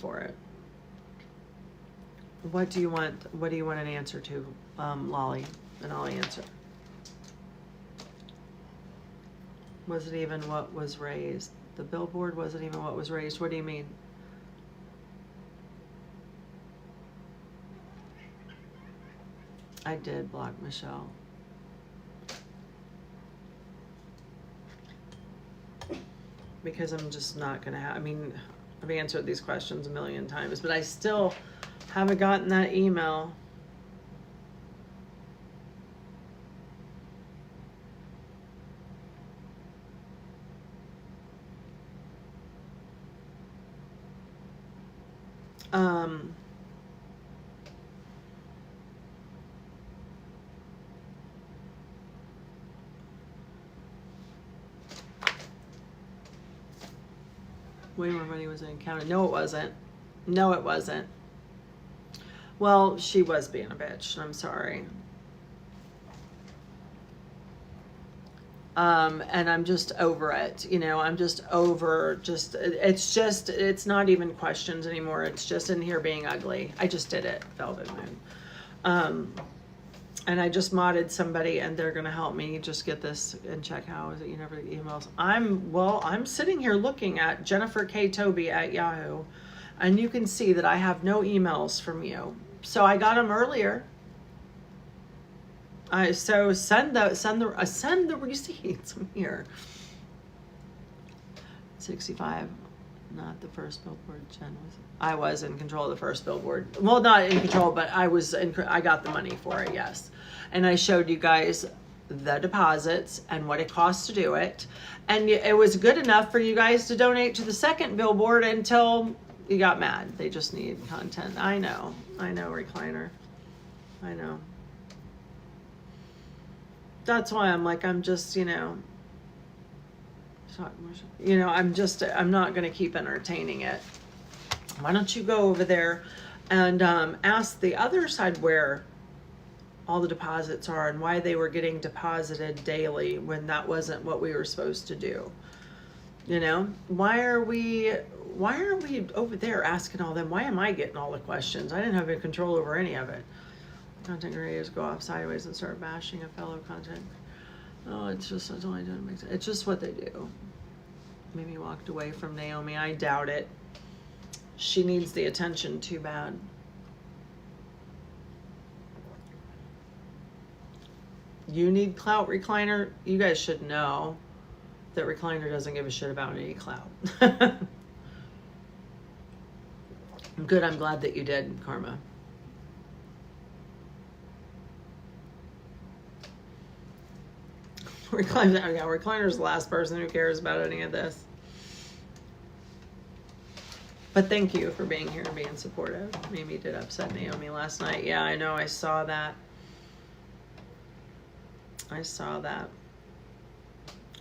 for it. What do you want? What do you want an answer to, Lolly? And I'll answer. Was it even what was raised? The billboard wasn't even what was raised. What do you mean? I did block Michelle. Because I'm just not gonna have, I mean, I've answered these questions a million times, but I still haven't gotten that email. Way more money was counted. No, it wasn't. No, it wasn't. Well, she was being a bitch. I'm sorry. And I'm just over it. You know, I'm just over it's not even questions anymore. It's just in here being ugly. I just did it, Velvet Moon. And I just modded somebody and they're going to help me just get this and check how is it you never get emails. I'm sitting here looking at Jennifer K. Toby at Yahoo, and you can see that I have no emails from you. So I got them earlier. So send the receipts here. 65, not the first billboard. Jen was. I was in control of the first billboard. Well, not in control, but I got the money for it. Yes, and I showed you guys the deposits and what it costs to do it, and it was good enough for you guys to donate to the second billboard until you got mad. They just need content. I know, recliner. I know. That's why I'm like, I'm just, I'm not going to keep entertaining it. Why don't you go over there and ask the other side where all the deposits are and why they were getting deposited daily when that wasn't what we were supposed to do. Why are we over there asking all them? Why am I getting all the questions? I didn't have any control over any of it. Content creators go off sideways and start bashing a fellow content. Oh, it's just, that's all I do. It's just what they do. Maybe walked away from Naomi. I doubt it. She needs the attention too bad. You need clout, recliner. You guys should know that recliner doesn't give a shit about any clout. Good, I'm glad that you did, Karma. Recliner's the last person who cares about any of this. But thank you for being here and being supportive. Mimi did upset Naomi last night. Yeah, I know. I saw that.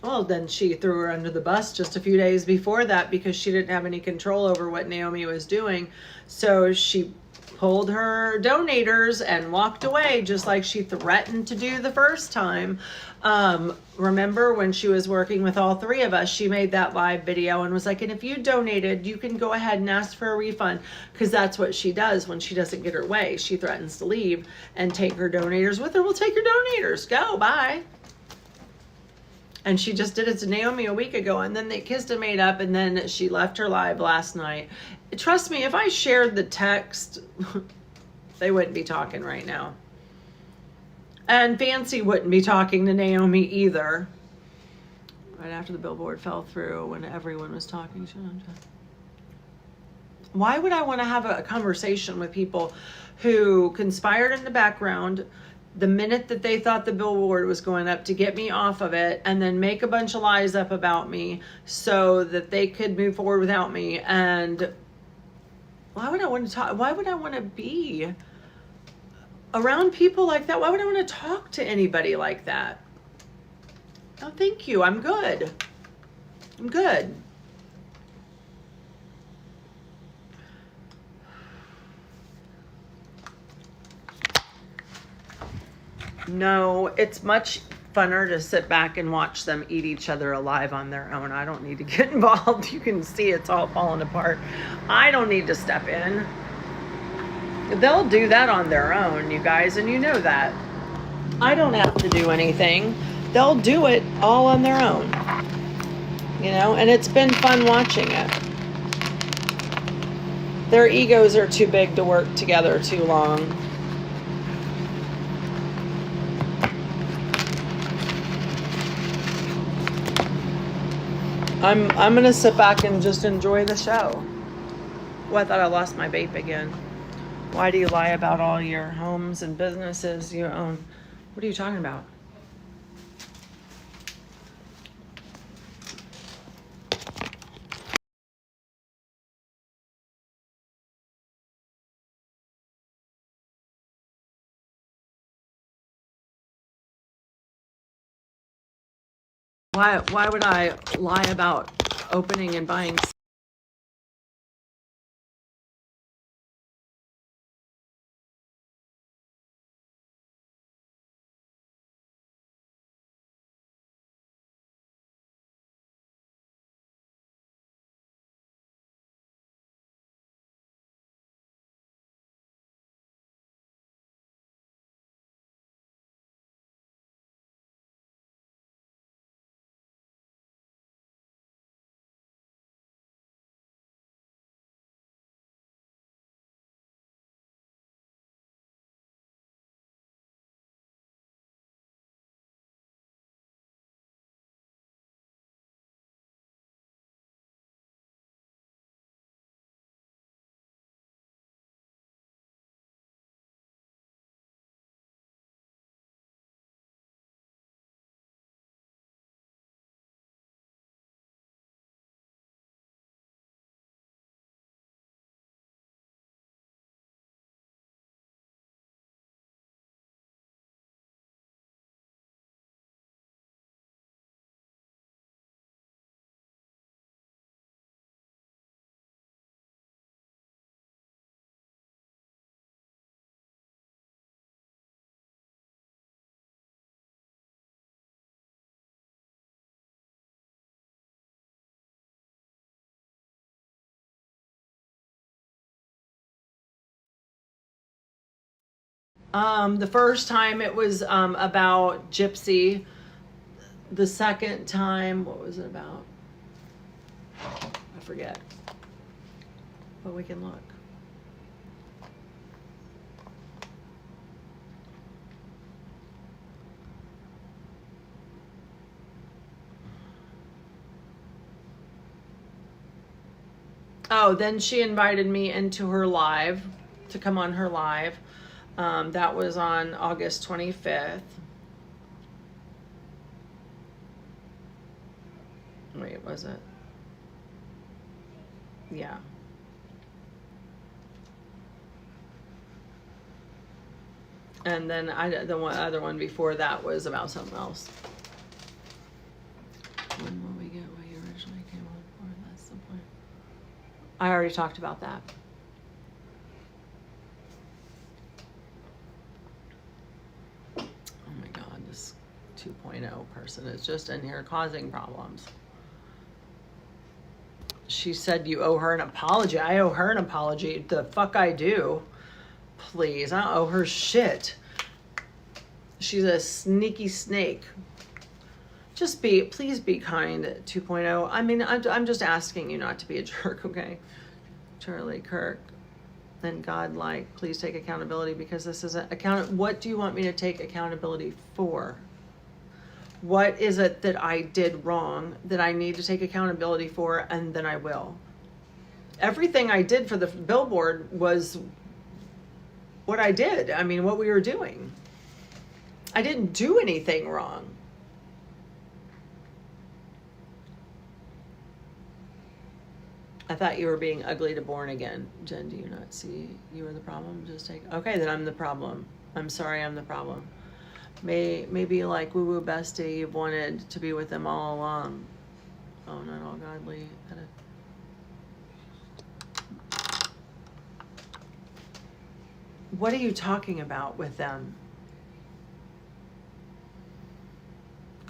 Well, then she threw her under the bus just a few days before that because she didn't have any control over what Naomi was doing. So she pulled her donators and walked away just like she threatened to do the first time. Remember when she was working with all three of us, she made that live video and was like, and if you donated, you can go ahead and ask for a refund, because that's what she does when she doesn't get her way. She threatens to leave and take her donators with her. We'll take your donators. Go, bye. And she just did it to Naomi a week ago, and then they kissed and made up, and then she left her live last night. Trust me, if I shared the text, they wouldn't be talking right now. And Fancy wouldn't be talking to Naomi either. Right after the billboard fell through, when everyone was talking. Why would I want to have a conversation with people who conspired in the background the minute that they thought the billboard was going up to get me off of it, and then make a bunch of lies up about me so that they could move forward without me? And why would I want to talk? Why would I want to be around people like that? Why would I want to talk to anybody like that? Oh, thank you. I'm good. I'm good. No, it's much funner to sit back and watch them eat each other alive on their own. I don't need to get involved. You can see it's all falling apart. I don't need to step in. They'll do that on their own, you guys, and you know that. I don't have to do anything. They'll do it all on their own. You know, and it's been fun watching it. Their egos are too big to work together too long. I'm gonna sit back and just enjoy the show. Oh, I thought I lost my vape again. Why do you lie about all your homes and businesses you own? What are you talking about? Why would I lie about opening and buying? The first time it was about Gypsy. The second time, what was it about? I forget. But we can look. Oh, then she invited me into her live, to come on her live. That was on August 25th. Wait, was it? Yeah. And then the other one before that was about something else. When will we get what you originally came on for? That's the point. I already talked about that. Oh my God, this 2.0 person is just in here causing problems. She said you owe her an apology. I owe her an apology. The fuck I do. Please, I don't owe her shit. She's a sneaky snake. Please be kind, 2.0. I mean, I'm just asking you not to be a jerk, okay? Charlie Kirk and Godlike, please take accountability because this isn't what do you want me to take accountability for? What is it that I did wrong that I need to take accountability for, and then I will? Everything I did for the billboard was what I did. I mean, what we were doing. I didn't do anything wrong. I thought you were being ugly to born again. Jen, do you not see you were the problem? Okay, then I'm the problem. I'm sorry, I'm the problem. Maybe like woo woo bestie, you've wanted to be with them all along. Oh, not all godly. What are you talking about with them?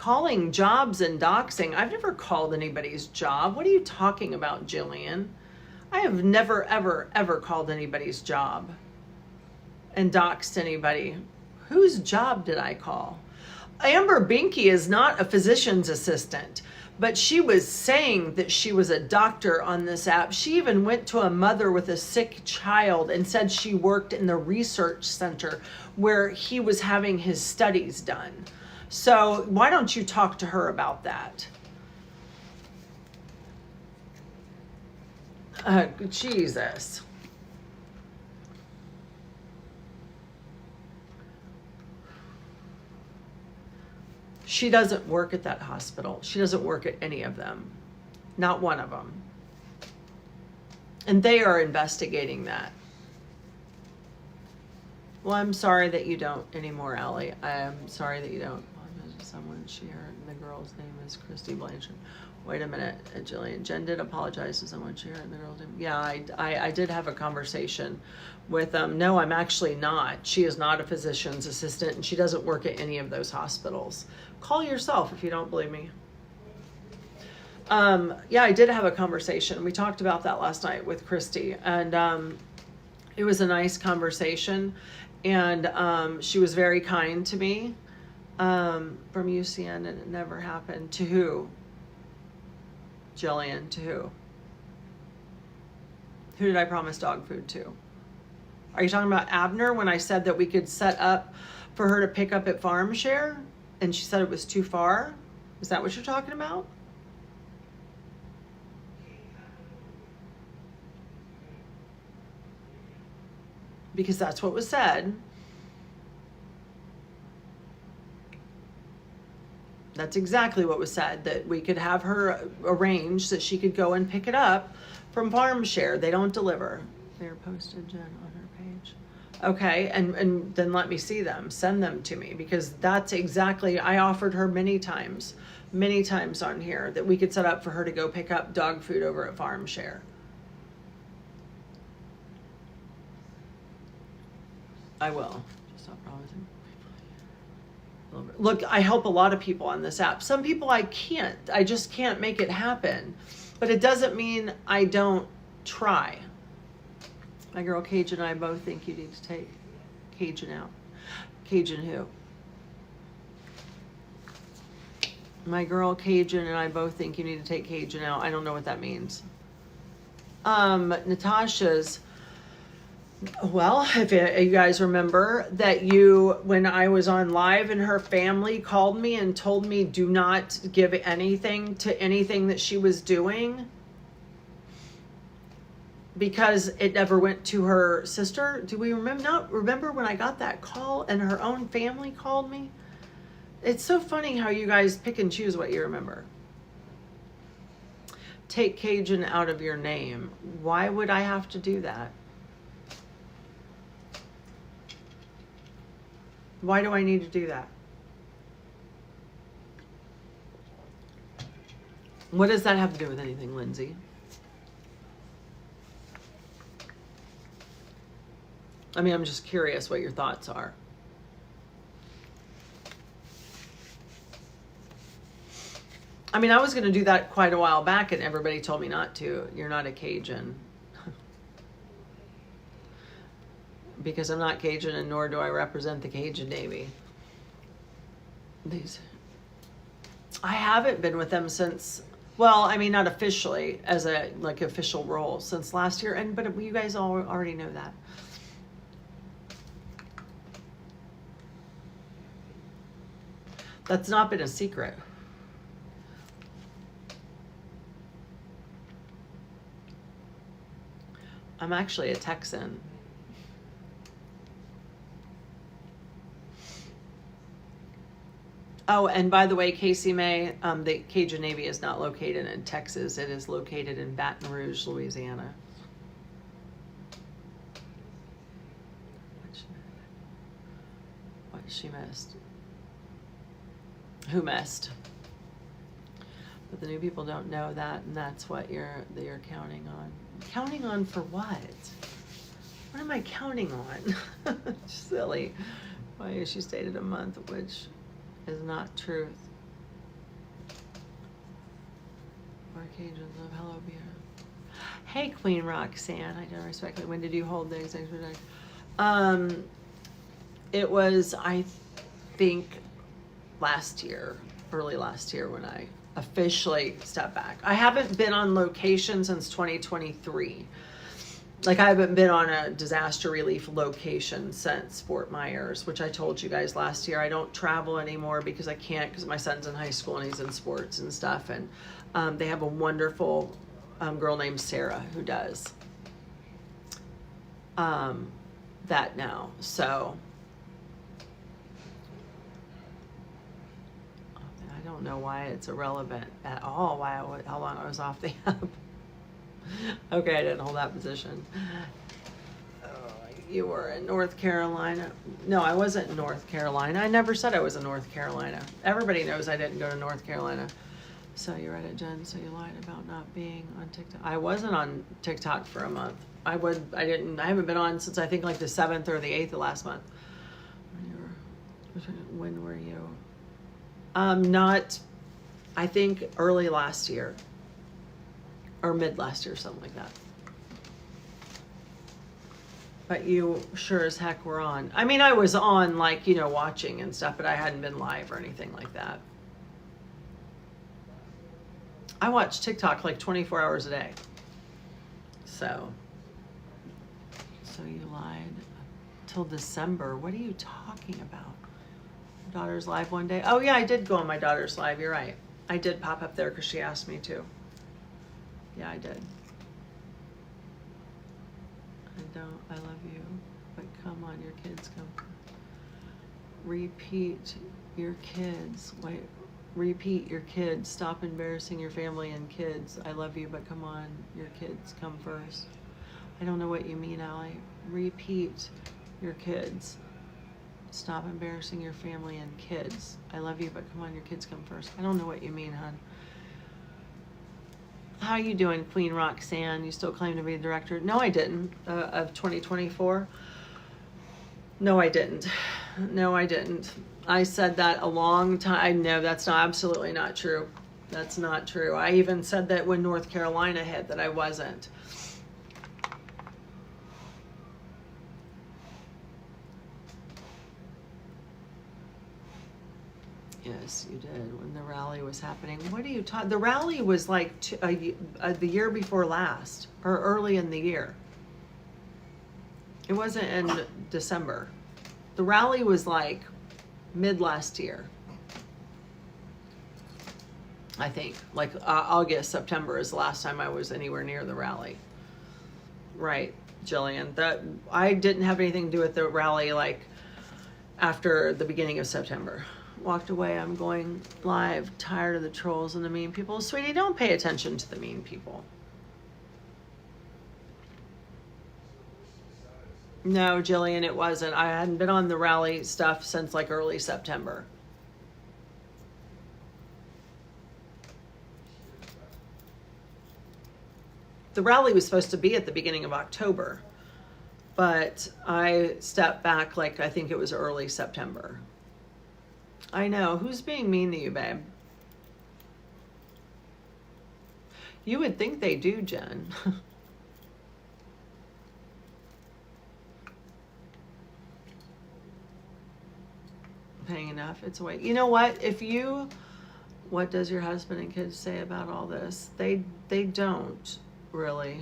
calling jobs and doxing. I've never called anybody's job. What are you talking about, Jillian? I have never, ever, ever called anybody's job and doxed anybody. Whose job did I call? Amber Binky is not a physician's assistant, but she was saying that she was a doctor on this app. She even went to a mother with a sick child and said she worked in the research center where he was having his studies done. So why don't you talk to her about that? Jesus. She doesn't work at that hospital. She doesn't work at any of them. Not one of them. And they are investigating that. Well, I'm sorry that you don't anymore, Allie. I'm sorry that you don't. Someone she heard, and the girl's name is Christy Blanchard. Wait a minute, Jillian. Jen did apologize to someone she heard, and the girl's name. Yeah, I did have a conversation with them. No, I'm actually not. She is not a physician's assistant, and she doesn't work at any of those hospitals. Call yourself if you don't believe me. Yeah, I did have a conversation. We talked about that last night with Christy, and it was a nice conversation, and she was very kind to me. From UCN, and it never happened. To who? Jillian, to who? Who did I promise dog food to? Are you talking about Abner when I said that we could set up for her to pick up at Farm Share and she said it was too far? Is that what you're talking about? Because that's what was said. That's exactly what was said, that we could have her arrange that she could go and pick it up from Farm Share. They don't deliver. They're posted, Jen, on her page. Okay, and then let me see them. Send them to me, because that's exactly, I offered her many times on here that we could set up for her to go pick up dog food over at Farm Share. I will. Just stop promising. Look, I help a lot of people on this app. Some people I just can't make it happen. But it doesn't mean I don't try. My girl Cajun and I both think you need to take Cajun out. Cajun who? My girl Cajun and I both think you need to take Cajun out. I don't know what that means. Natasha's, well, if you guys remember that when I was on live and her family called me and told me do not give anything to anything that she was doing because it never went to her sister. Do we remember when I got that call and her own family called me? It's so funny how you guys pick and choose what you remember. Take Cajun out of your name. Why would I have to do that? Why do I need to do that? What does that have to do with anything, Lindsay? I mean, I'm just curious what your thoughts are. I mean, I was going to do that quite a while back and everybody told me not to. You're not a Cajun. Because I'm not Cajun and nor do I represent the Cajun Navy. I haven't been with them since, well, I mean, not officially as a official role since last year, but you guys all already know that. That's not been a secret. I'm actually a Texan. Oh, and by the way, Casey May, the Cajun Navy is not located in Texas. It is located in Baton Rouge, Louisiana. What she missed? Who missed? But the new people don't know that, and that's what you're counting on. Counting on for what? What am I counting on? Silly. Why is she stated a month, which is not truth. Cajuns of Hello Beer. Hey, Queen Roxanne. I don't respectfully. When did you hold the executive? It was, I think, last year, early last year, when I officially stepped back. I haven't been on location since 2023. Like, I haven't been on a disaster relief location since Fort Myers, which I told you guys last year. I don't travel anymore because I can't, because my son's in high school and he's in sports and stuff. And they have a wonderful girl named Sarah who does that now. So I don't know why it's irrelevant at all, how long I was off the app. Okay, I didn't hold that position. You were in North Carolina. No, I wasn't in North Carolina. I never said I was in North Carolina. Everybody knows I didn't go to North Carolina. So you read it, Jen. So you lied about not being on TikTok. I wasn't on TikTok for a month. I haven't been on since I think like the 7th or the 8th of last month. When were you? I think early last year. Or mid last year, something like that. But you sure as heck were on. I mean, I was on, like, you know, watching and stuff, but I hadn't been live or anything like that. I watch TikTok like 24 hours a day. So you lied till December. What are you talking about? Your daughter's live one day? Oh yeah, I did go on my daughter's live. You're right. I did pop up there because she asked me to. Yeah, I did. I love you, but come on, your kids come. Repeat your kids. Wait, repeat your kids. Stop embarrassing your family and kids. I love you, but come on, your kids come first. I don't know what you mean, Allie. Repeat your kids. Stop embarrassing your family and kids. I love you, but come on, your kids come first. I don't know what you mean, hon. How you doing, Queen Roxanne? You still claim to be the director? No, I didn't. Of 2024? No, I didn't. No, I didn't. I said that a long time. No, that's not, absolutely not true. That's not true. I even said that when North Carolina hit that I wasn't. Yes, you did, when the rally was happening. What are you talking? The rally was like the year before last, or early in the year. It wasn't in December. The rally was like mid last year. I think, like August, September is the last time I was anywhere near the rally. Right, Jillian. That I didn't have anything to do with the rally like after the beginning of September. Walked away. I'm going live. Tired of the trolls and the mean people. Sweetie, don't pay attention to the mean people. No, Jillian, it wasn't. I hadn't been on the rally stuff since like early September. The rally was supposed to be at the beginning of October, but I stepped back like I think it was early September. I know. Who's being mean to you, babe? You would think they do, Jen. Paying enough, it's away. You know what? What does your husband and kids say about all this? They don't really.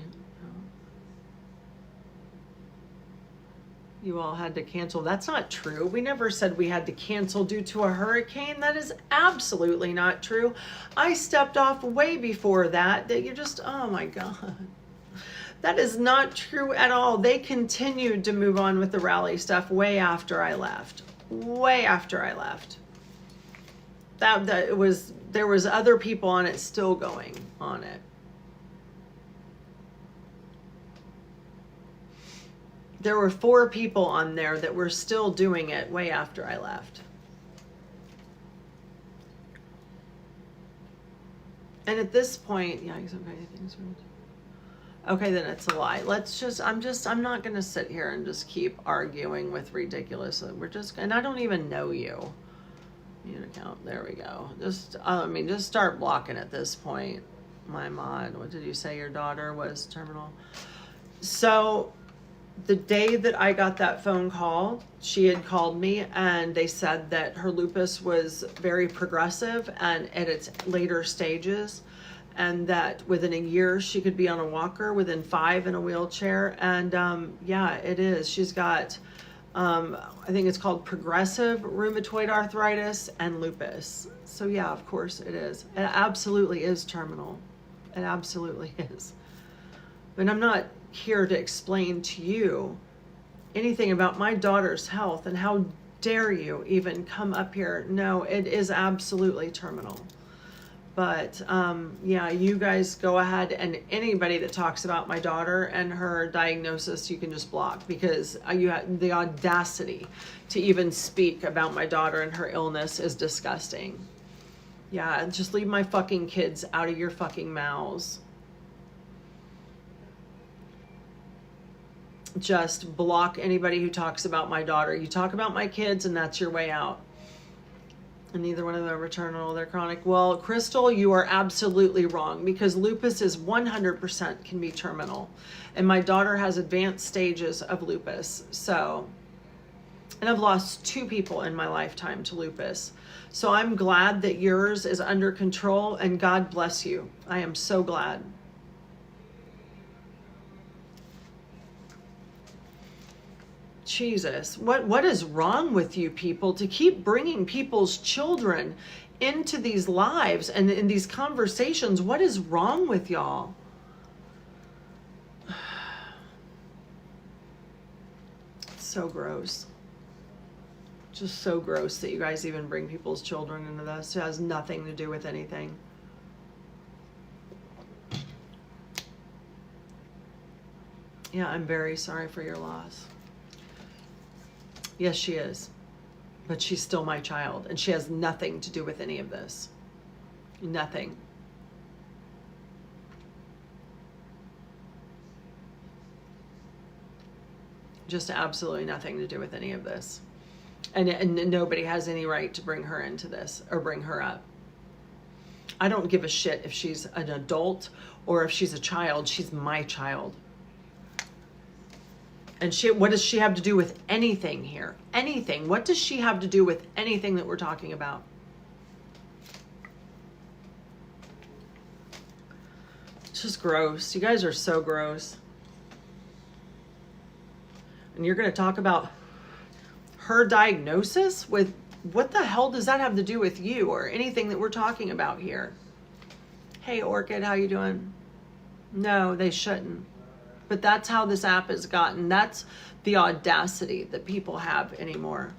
You all had to cancel. That's not true. We never said we had to cancel due to a hurricane. That is absolutely not true. I stepped off way before that. That you just, oh my God. That is not true at all. They continued to move on with the rally stuff way after I left. Way after I left. There was other people on it still going on it. There were 4 people on there that were still doing it way after I left. And at this point, yeah, okay, then it's a lie. I'm not going to sit here and just keep arguing with ridiculous. And I don't even know you. Mute account, there we go. Just start blocking at this point. My mod, what did you say? Your daughter was terminal. So the day that I got that phone call, she had called me and they said that her lupus was very progressive and at its later stages, and that within a year she could be on a walker, within 5 in a wheelchair. And yeah, it is. She's got, I think it's called progressive rheumatoid arthritis and lupus. So yeah, of course it is. It absolutely is terminal. It absolutely is. But I'm not here to explain to you anything about my daughter's health, and how dare you even come up here. No, it is absolutely terminal. But yeah, you guys go ahead, and anybody that talks about my daughter and her diagnosis, you can just block, because you have the audacity to even speak about my daughter and her illness is disgusting. Yeah, just leave my fucking kids out of your fucking mouths. Just block anybody who talks about my daughter. You talk about my kids and that's your way out. And neither one of them are terminal, they're chronic. Well, Crystal, you are absolutely wrong, because lupus is 100% can be terminal. And my daughter has advanced stages of lupus. So, and I've lost 2 people in my lifetime to lupus. So I'm glad that yours is under control, and God bless you. I am so glad. Jesus, what is wrong with you people to keep bringing people's children into these lives and in these conversations? What is wrong with y'all? It's so gross. Just so gross that you guys even bring people's children into this. It has nothing to do with anything. Yeah, I'm very sorry for your loss. Yes, she is. But she's still my child, and she has nothing to do with any of this. Nothing. Just absolutely nothing to do with any of this. And nobody has any right to bring her into this or bring her up. I don't give a shit if she's an adult or if she's a child. She's my child. And what does she have to do with anything here? Anything. What does she have to do with anything that we're talking about? It's just gross. You guys are so gross. And you're going to talk about her diagnosis with, what the hell does that have to do with you or anything that we're talking about here? Hey, Orchid, how you doing? No, they shouldn't. But that's how this app has gotten. That's the audacity that people have anymore.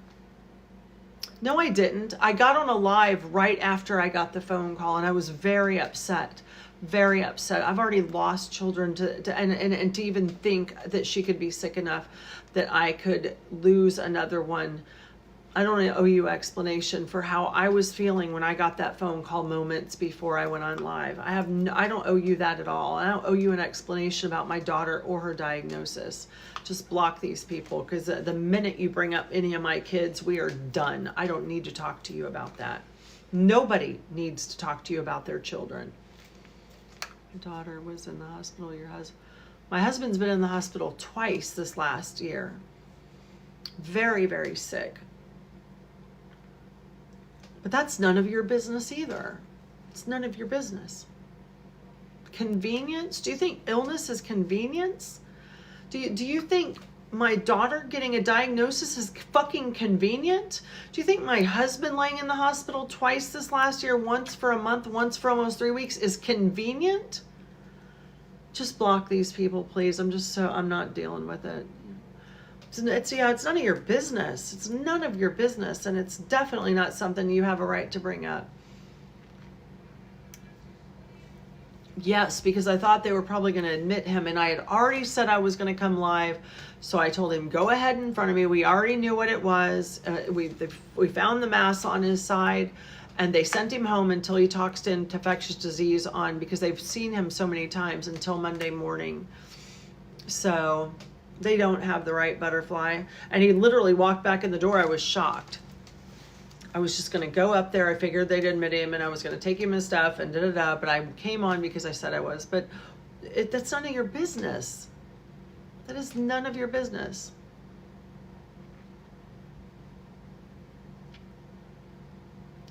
No, I didn't. I got on a live right after I got the phone call, and I was very upset. Very upset. I've already lost children and to even think that she could be sick enough that I could lose another one. I don't owe you explanation for how I was feeling when I got that phone call moments before I went on live. I don't owe you that at all. I don't owe you an explanation about my daughter or her diagnosis. Just block these people, because the minute you bring up any of my kids, we are done. I don't need to talk to you about that. Nobody needs to talk to you about their children. Your daughter was in the hospital. My husband's been in the hospital twice this last year. Very, very sick. But that's none of your business either. It's none of your business. Convenience? Do you think illness is convenience? Do you think my daughter getting a diagnosis is fucking convenient? Do you think my husband laying in the hospital twice this last year, once for a month, once for almost 3 weeks, is convenient? Just block these people, please. I'm not dealing with it. It's none of your business. It's none of your business, and it's definitely not something you have a right to bring up. Yes, because I thought they were probably going to admit him, and I had already said I was going to come live, so I told him, go ahead in front of me. We already knew what it was. We found the mass on his side, and they sent him home until he talks to infectious disease on, because they've seen him so many times, until Monday morning. So they don't have the right butterfly. And he literally walked back in the door. I was shocked. I was just going to go up there. I figured they'd admit him and I was going to take him his stuff and da-da-da. But I came on because I said I was. But that's none of your business. That is none of your business.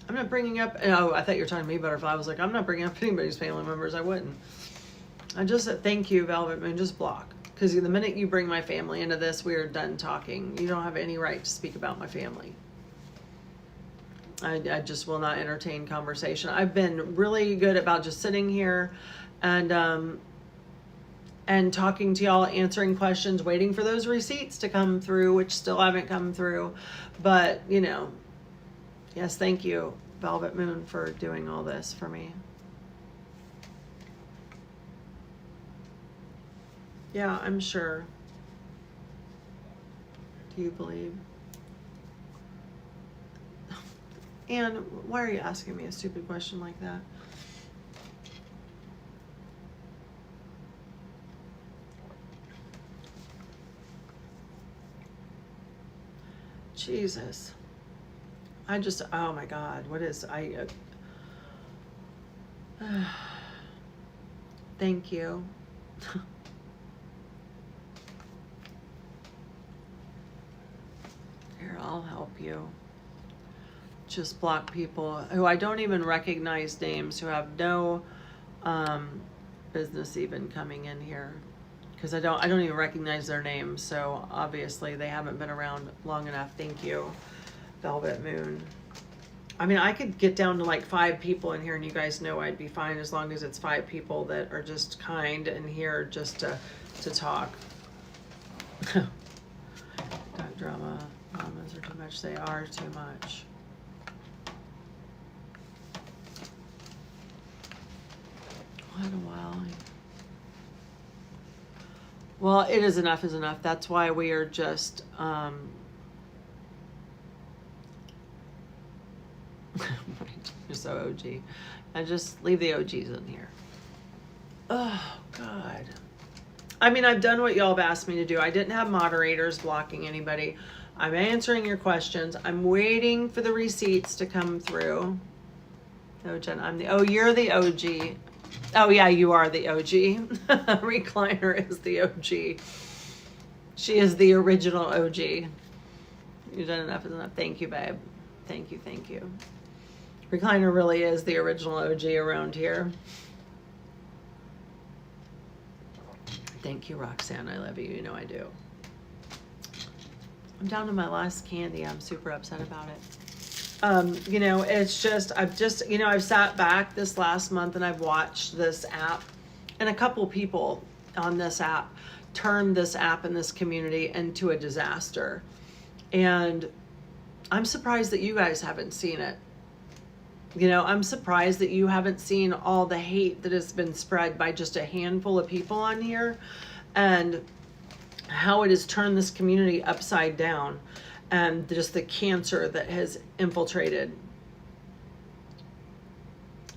I'm not bringing up, oh, I thought you were talking to me, Butterfly. I was like, I'm not bringing up anybody's family members. I wouldn't. I just said, thank you, Velvet Moon, just block. Because the minute you bring my family into this, we are done talking. You don't have any right to speak about my family. I just will not entertain conversation. I've been really good about just sitting here and talking to y'all, answering questions, waiting for those receipts to come through, which still haven't come through. But, you know, yes, thank you, Velvet Moon, for doing all this for me. Yeah, I'm sure. Do you believe? And why are you asking me a stupid question like that? Jesus. I just, oh my God, what is, thank you. Here, I'll help you. Just block people who I don't even recognize names, who have no business even coming in here, because I don't even recognize their names. So obviously they haven't been around long enough. Thank you, Velvet Moon. I mean, I could get down to like 5 people in here, and you guys know I'd be fine as long as it's 5 people that are just kind and here just to talk. Dog drama. Mamas are too much. They are too much. What a while. Well, it is enough is enough. That's why we are just you're so OG. And just leave the OGs in here. Oh God. I mean, I've done what y'all have asked me to do. I didn't have moderators blocking anybody. I'm answering your questions. I'm waiting for the receipts to come through. Oh, Jen, you're the OG. Oh yeah, you are the OG. Recliner is the OG. She is the original OG. You've done enough is enough. Thank you, babe. Thank you, thank you. Recliner really is the original OG around here. Thank you, Roxanne. I love you. You know I do. I'm down to my last candy. I'm super upset about it. You know, it's just, I've sat back this last month and I've watched this app, and a couple people on this app turned this app and this community into a disaster. And I'm surprised that you guys haven't seen it. You know, I'm surprised that you haven't seen all the hate that has been spread by just a handful of people on here, and how it has turned this community upside down, and just the cancer that has infiltrated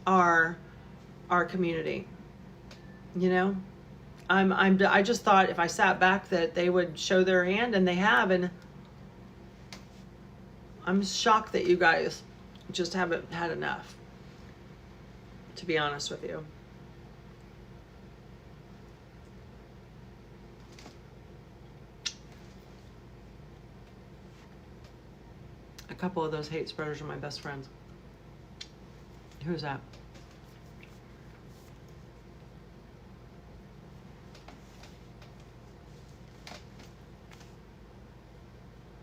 our community. You know, I just thought if I sat back that they would show their hand, and they have, and I'm shocked that you guys just haven't had enough, to be honest with you. A couple of those hate spreaders are my best friends. Who's that?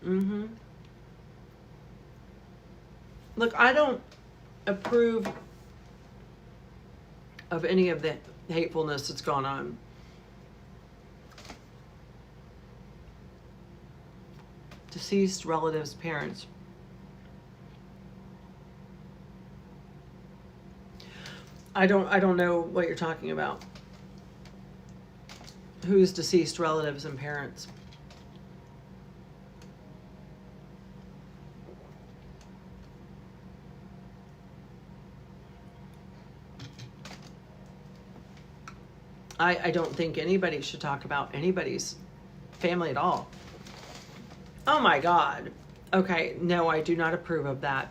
Mm-hmm. Look, I don't approve of any of the hatefulness that's gone on. Deceased relatives, parents. I don't know what you're talking about. Who's deceased relatives and parents? I don't think anybody should talk about anybody's family at all. Oh my God. Okay, no, I do not approve of that.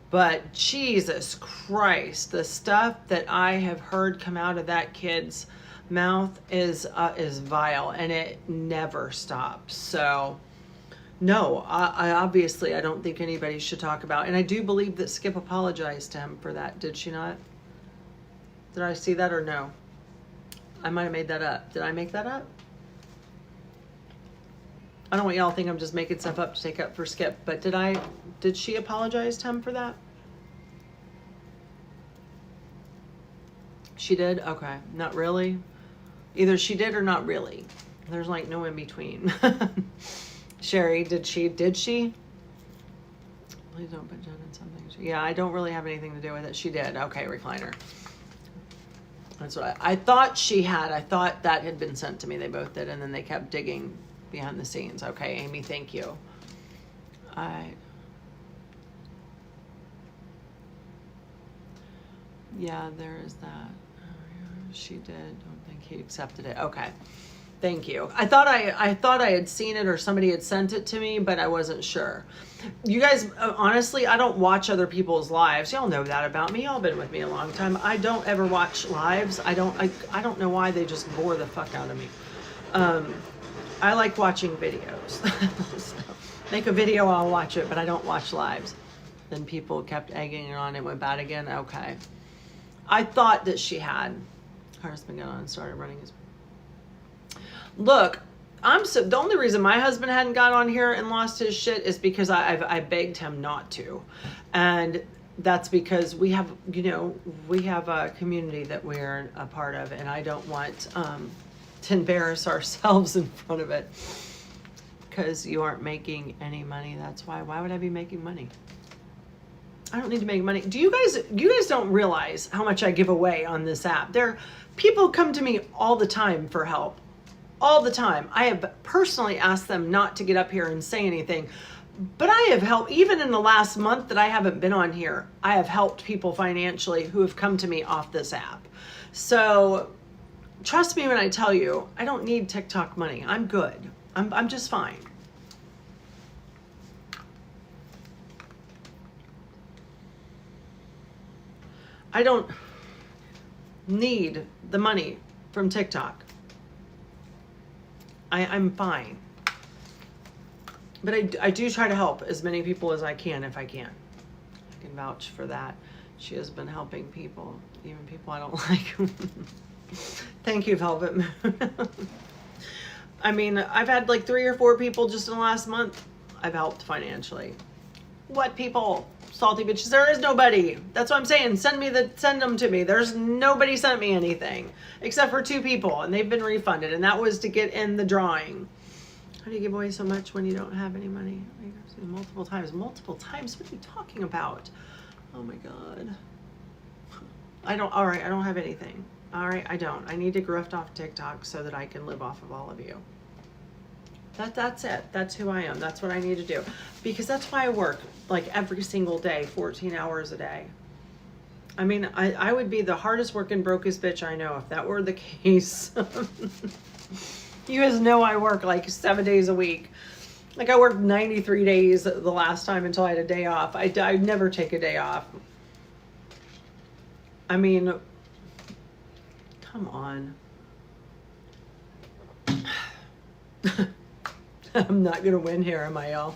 But Jesus Christ, the stuff that I have heard come out of that kid's mouth is vile, and it never stops. So, no, I obviously I don't think anybody should talk about. And I do believe that Skip apologized to him for that. Did she not? Did I see that or no? I might have made that up. Did I make that up? I don't want y'all to think I'm just making stuff up to take up for Skip, but did she apologize to him for that? She did? Okay. Not really? Either she did or not really. There's like no in between. Sherry, did she? Please don't put Jen in something. Yeah, I don't really have anything to do with it. She did. Okay, recliner. That's what I thought she had. I thought that had been sent to me. They both did, and then they kept digging behind the scenes. Okay, Amy, thank you. Yeah, there is that. She did. Don't think he accepted it. Okay, thank you. I thought I had seen it or somebody had sent it to me, but I wasn't sure. You guys, honestly, I don't watch other people's lives. Y'all know that about me. Y'all been with me a long time. I don't ever watch lives. I don't know why, they just bore the fuck out of me. I like watching videos. So, make a video, I'll watch it, but I don't watch lives. Then people kept egging it on. It went bad again. Okay. I thought that she had. Her husband got on and started running his. Look, the only reason my husband hadn't got on here and lost his shit is because I begged him not to. And that's because we have a community that we're a part of, and I don't want to embarrass ourselves in front of it, because you aren't making any money. That's why would I be making money? I don't need to make money. You guys don't realize how much I give away on this app. People come to me all the time for help. All the time. I have personally asked them not to get up here and say anything, but I have helped, even in the last month that I haven't been on here, I have helped people financially who have come to me off this app. So trust me when I tell you, I don't need TikTok money. I'm good. I'm just fine. I don't need the money from TikTok. I'm fine. But I do try to help as many people as I can if I can. I can vouch for that. She has been helping people, even people I don't like. Thank you, Velvet Moon. I mean, I've had like 3 or 4 people just in the last month I've helped financially. What people? Salty bitches. There is nobody. That's what I'm saying. Send them to me. There's nobody sent me anything except for 2 people, and they've been refunded, and that was to get in the drawing. How do you give away so much when you don't have any money? Multiple times. Multiple times? What are you talking about? Oh my God. All right, I don't have anything. All right, I don't. I need to grift off TikTok so that I can live off of all of you. That's it. That's who I am. That's what I need to do. Because that's why I work like every single day, 14 hours a day. I mean, I would be the hardest working, brokest bitch I know if that were the case. You guys know I work like 7 days a week. Like I worked 93 days the last time until I had a day off. I never take a day off. I mean, come on. I'm not gonna win here, am I, y'all?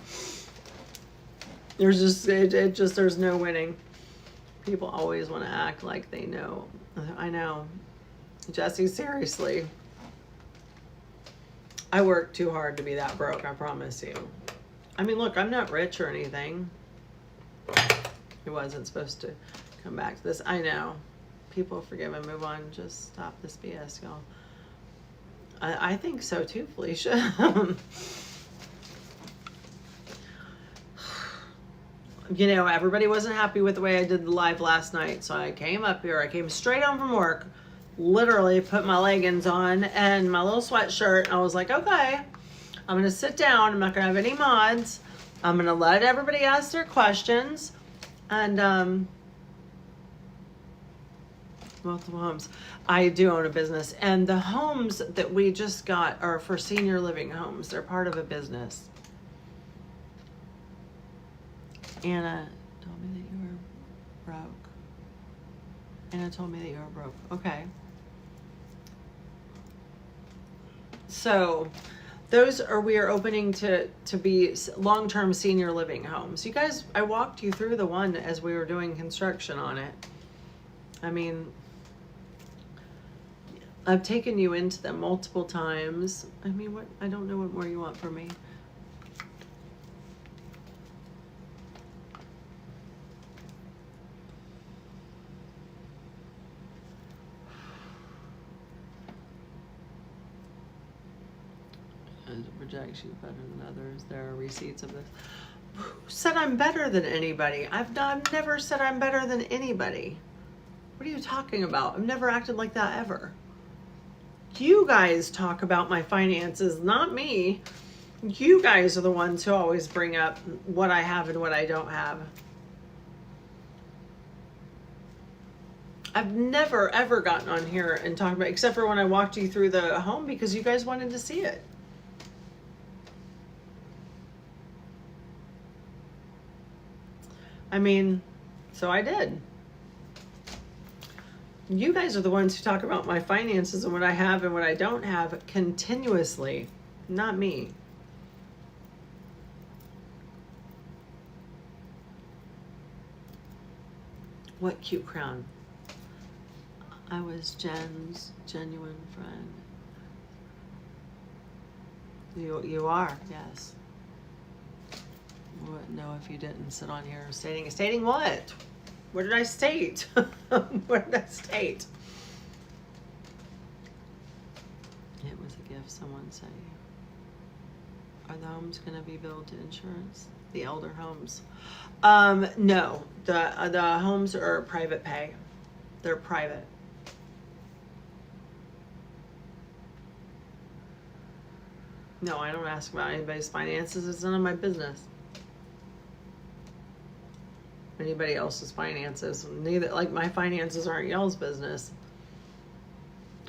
There's just there's no winning. People always want to act like they know. I know. Jesse, seriously. I work too hard to be that broke, I promise you. I mean, look, I'm not rich or anything. It wasn't supposed to come back to this. I know. People forgive and move on. Just stop this BS, y'all. I think so too, Felicia. You know, everybody wasn't happy with the way I did the live last night, so I came up here. I came straight home from work, literally put my leggings on and my little sweatshirt. I was like, okay, I'm gonna sit down. I'm not gonna have any mods. I'm gonna let everybody ask their questions. And multiple homes. I do own a business, and the homes that we just got are for senior living homes. They're part of a business. Anna told me that you were broke. Anna told me that you were broke. Okay. So we are opening to be long-term senior living homes. You guys, I walked you through the one as we were doing construction on it. I mean, I've taken you into them multiple times. I mean, I don't know what more you want from me. Rejects you better than others. There are receipts of this. Who said I'm better than anybody? I've never said I'm better than anybody. What are you talking about? I've never acted like that ever. You guys talk about my finances, not me. You guys are the ones who always bring up what I have and what I don't have. I've never ever gotten on here and talked about, except for when I walked you through the home because you guys wanted to see it. I mean, so I did. You guys are the ones who talk about my finances and what I have and what I don't have continuously, not me. What cute crown? I was Jenn's genuine friend. You are, yes. No, if you didn't sit on here stating what? What did I state? What did I state? It was a gift, someone said. Are the homes going to be billed to insurance? The elder homes? No, the homes are private pay. They're private. No, I don't ask about anybody's finances. It's none of my business. Anybody else's finances. Neither, like, my finances aren't y'all's business.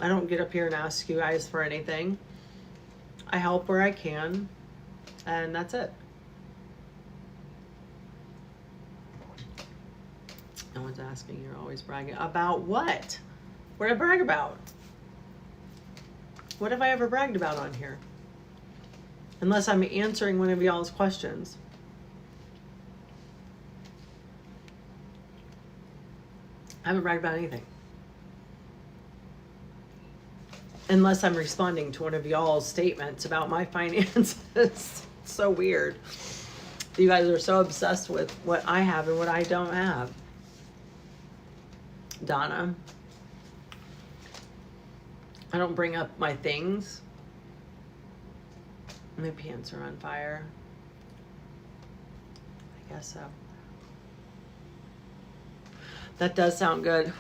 I don't get up here and ask you guys for anything. I help where I can, and that's it. No one's asking. You're always bragging. About what? What did I brag about? What have I ever bragged about on here? Unless I'm answering one of y'all's questions. I haven't bragged about anything. Unless I'm responding to one of y'all's statements about my finances. It's so weird. You guys are so obsessed with what I have and what I don't have. Donna. I don't bring up my things. My pants are on fire. I guess so. That does sound good.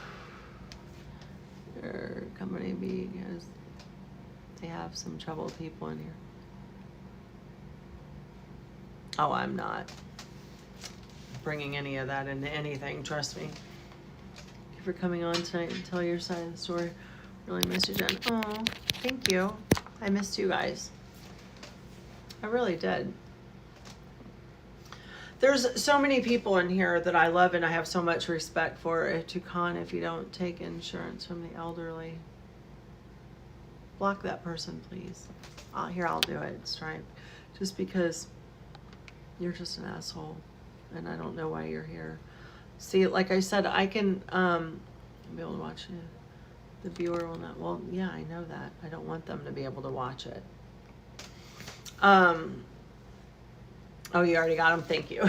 Your company because they have some troubled people in here. Oh, I'm not bringing any of that into anything, trust me. Thank you for coming on tonight and tell your side of the story. Really miss you, Jen. Oh, thank you. I missed you guys. I really did. There's so many people in here that I love and I have so much respect for. To con if you don't take insurance from the elderly. Block that person, please. I'll do it. Stripe. Just because you're just an asshole and I don't know why you're here. See, like I said, I can be able to watch it. The viewer will not. Well, yeah, I know that. I don't want them to be able to watch it. Oh, you already got them? Thank you.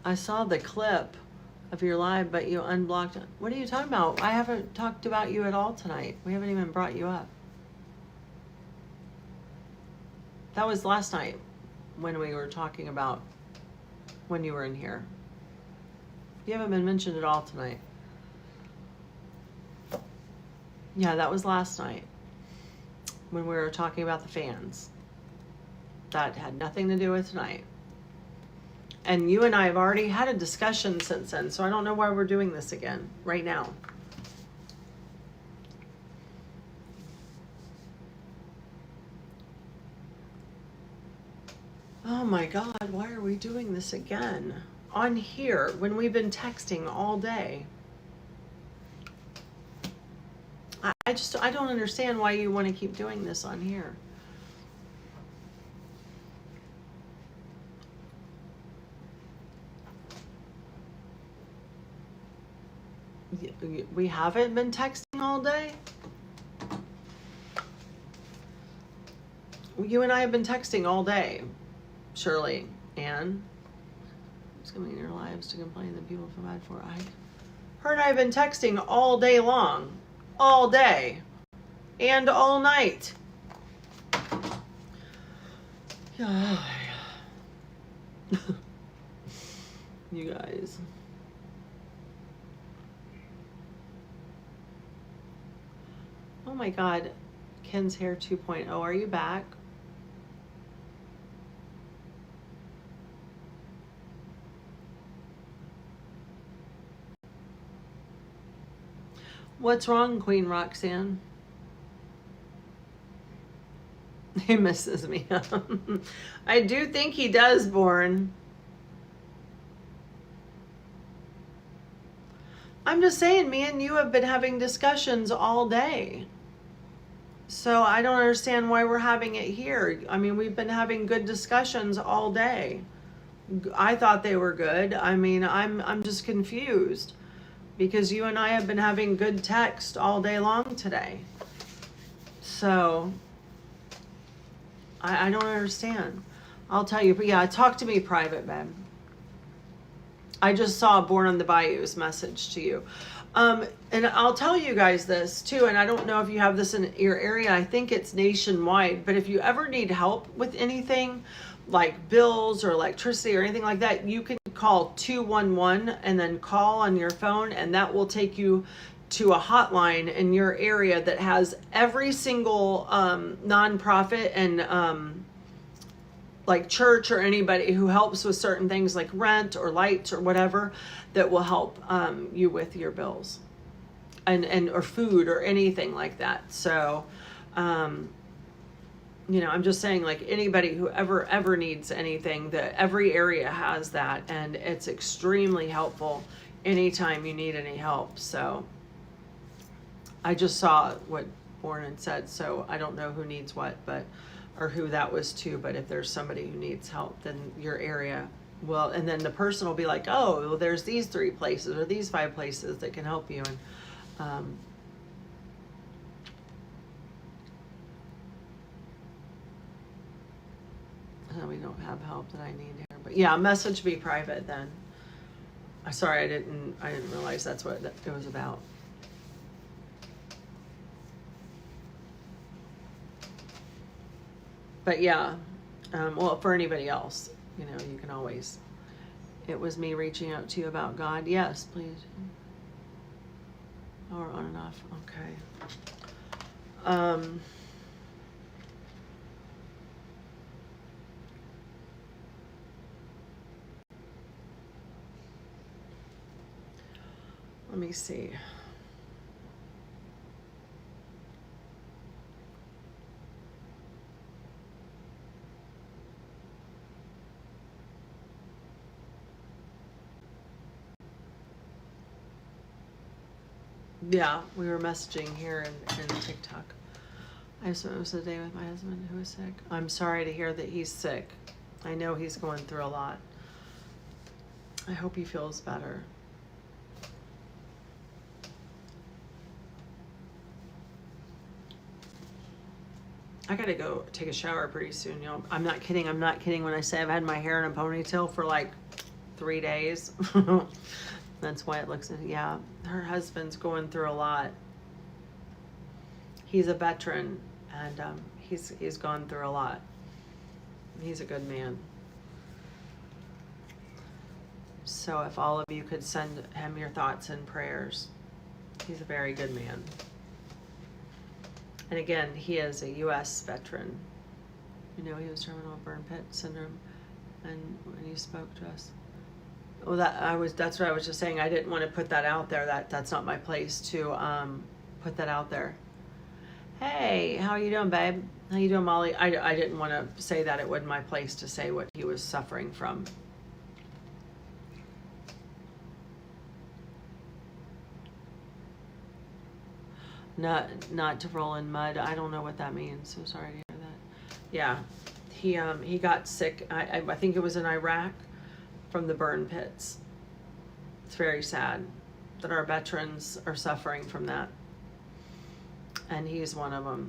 I saw the clip of your live, but you unblocked it. What are you talking about? I haven't talked about you at all tonight. We haven't even brought you up. That was last night when we were talking about when you were in here. You haven't been mentioned at all tonight. Yeah, that was last night when we were talking about the fans. That had nothing to do with tonight. And you and I have already had a discussion since then, so I don't know why we're doing this again right now. Oh my God, why are we doing this again? On here, when we've been texting all day. I don't understand why you want to keep doing this on here. We haven't been texting all day? You and I have been texting all day, Shirley. Ann, who's coming in your lives to complain that people feel bad for? Her and I have been texting all day long, all day, and all night. Yeah. You guys. Oh my God, Ken's Hair 2.0, are you back? What's wrong, Queen Roxanne? He misses me. I do think he does, Born. I'm just saying, me and you have been having discussions all day. So I don't understand why we're having it here. I mean, we've been having good discussions all day. I thought they were good. I mean, I'm just confused because you and I have been having good text all day long today. So I don't understand. I'll tell you, but yeah, talk to me private, babe. I just saw Born on the Bayou's message to you. And I'll tell you guys this too, and I don't know if you have this in your area. I think it's nationwide, but if you ever need help with anything like bills or electricity or anything like that, you can call 211 and then call on your phone, and that will take you to a hotline in your area that has every single nonprofit and like church or anybody who helps with certain things like rent or lights or whatever that will help you with your bills and or food or anything like that. So you know, I'm just saying, like, anybody who ever needs anything, that every area has that, and it's extremely helpful anytime you need any help. So I just saw what Born had said, so I don't know who needs what, but or who that was to, but if there's somebody who needs help, then your area will, and then the person will be like, oh, well, there's these 3 places or these 5 places that can help you. And we don't have help that I need here, but yeah, message me private then. Sorry, I didn't realize that's what it was about. But yeah, well, for anybody else, you know, you can always, it was me reaching out to you about God. Yes, please. Or on and off. Okay. Let me see. Yeah, we were messaging here in TikTok. I spent most of the day with my husband who is sick. I'm sorry to hear that he's sick. I know he's going through a lot. I hope he feels better. I gotta go take a shower pretty soon, y'all. I'm not kidding. I'm not kidding when I say I've had my hair in a ponytail for like 3 days. That's why it looks, yeah, her husband's going through a lot. He's a veteran, and he's gone through a lot. He's a good man. So if all of you could send him your thoughts and prayers, he's a very good man. And again, he is a U.S. veteran. You know, he was terminal burn pit syndrome, and when you spoke to us. Well, that's what I was just saying. I didn't want to put that out there. That's not my place to put that out there. Hey, how you doing, babe? How you doing, Molly? I didn't want to say that. It wasn't my place to say what he was suffering from. Not to roll in mud. I don't know what that means. So sorry to hear that. Yeah, he got sick. I think it was in Iraq from the burn pits. It's very sad that our veterans are suffering from that, and he's one of them.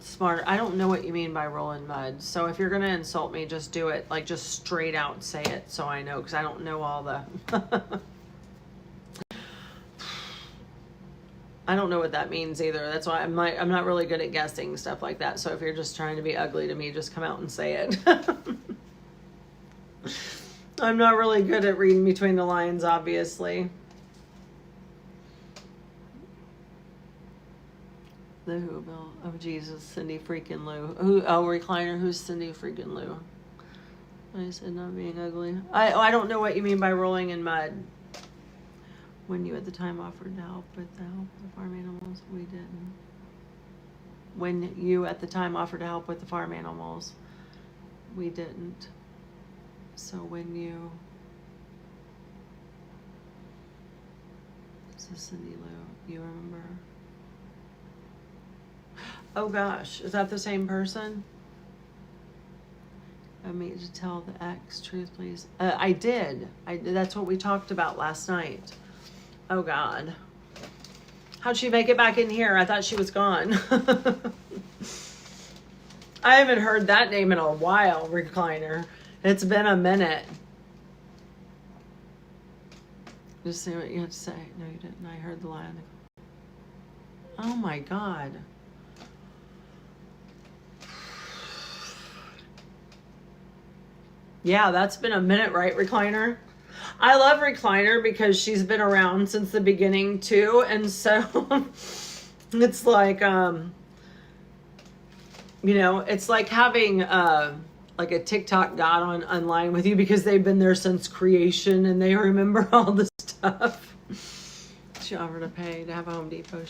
Smart. I don't know what you mean by rolling mud. So if you're gonna insult me, just do it like just straight out say it so I know, because I don't know all the. I don't know what that means either. That's why I'm not really good at guessing stuff like that. So if you're just trying to be ugly to me, just come out and say it. I'm not really good at reading between the lines, obviously. The who bill? Oh Jesus, Cindy freaking Lou. Who? Oh, recliner. Who's Cindy freaking Lou? I said not being ugly. I don't know what you mean by rolling in mud. When you at the time offered to help with the farm animals, we didn't. When you at the time offered to help with the farm animals, we didn't. So when you, this is Cindy Lou, you remember? Oh gosh, is that the same person? I mean, to tell the ex truth, please. I did. That's what we talked about last night. Oh God. How'd she make it back in here? I thought she was gone. I haven't heard that name in a while, recliner. It's been a minute. Just say what you have to say. No, you didn't. I heard the line. Oh my God. Yeah, that's been a minute, right, recliner? I love recliner because she's been around since the beginning too, and so it's like it's like having like a TikTok god online with you, because they've been there since creation and they remember all the stuff. She offered to pay to have a Home Depot.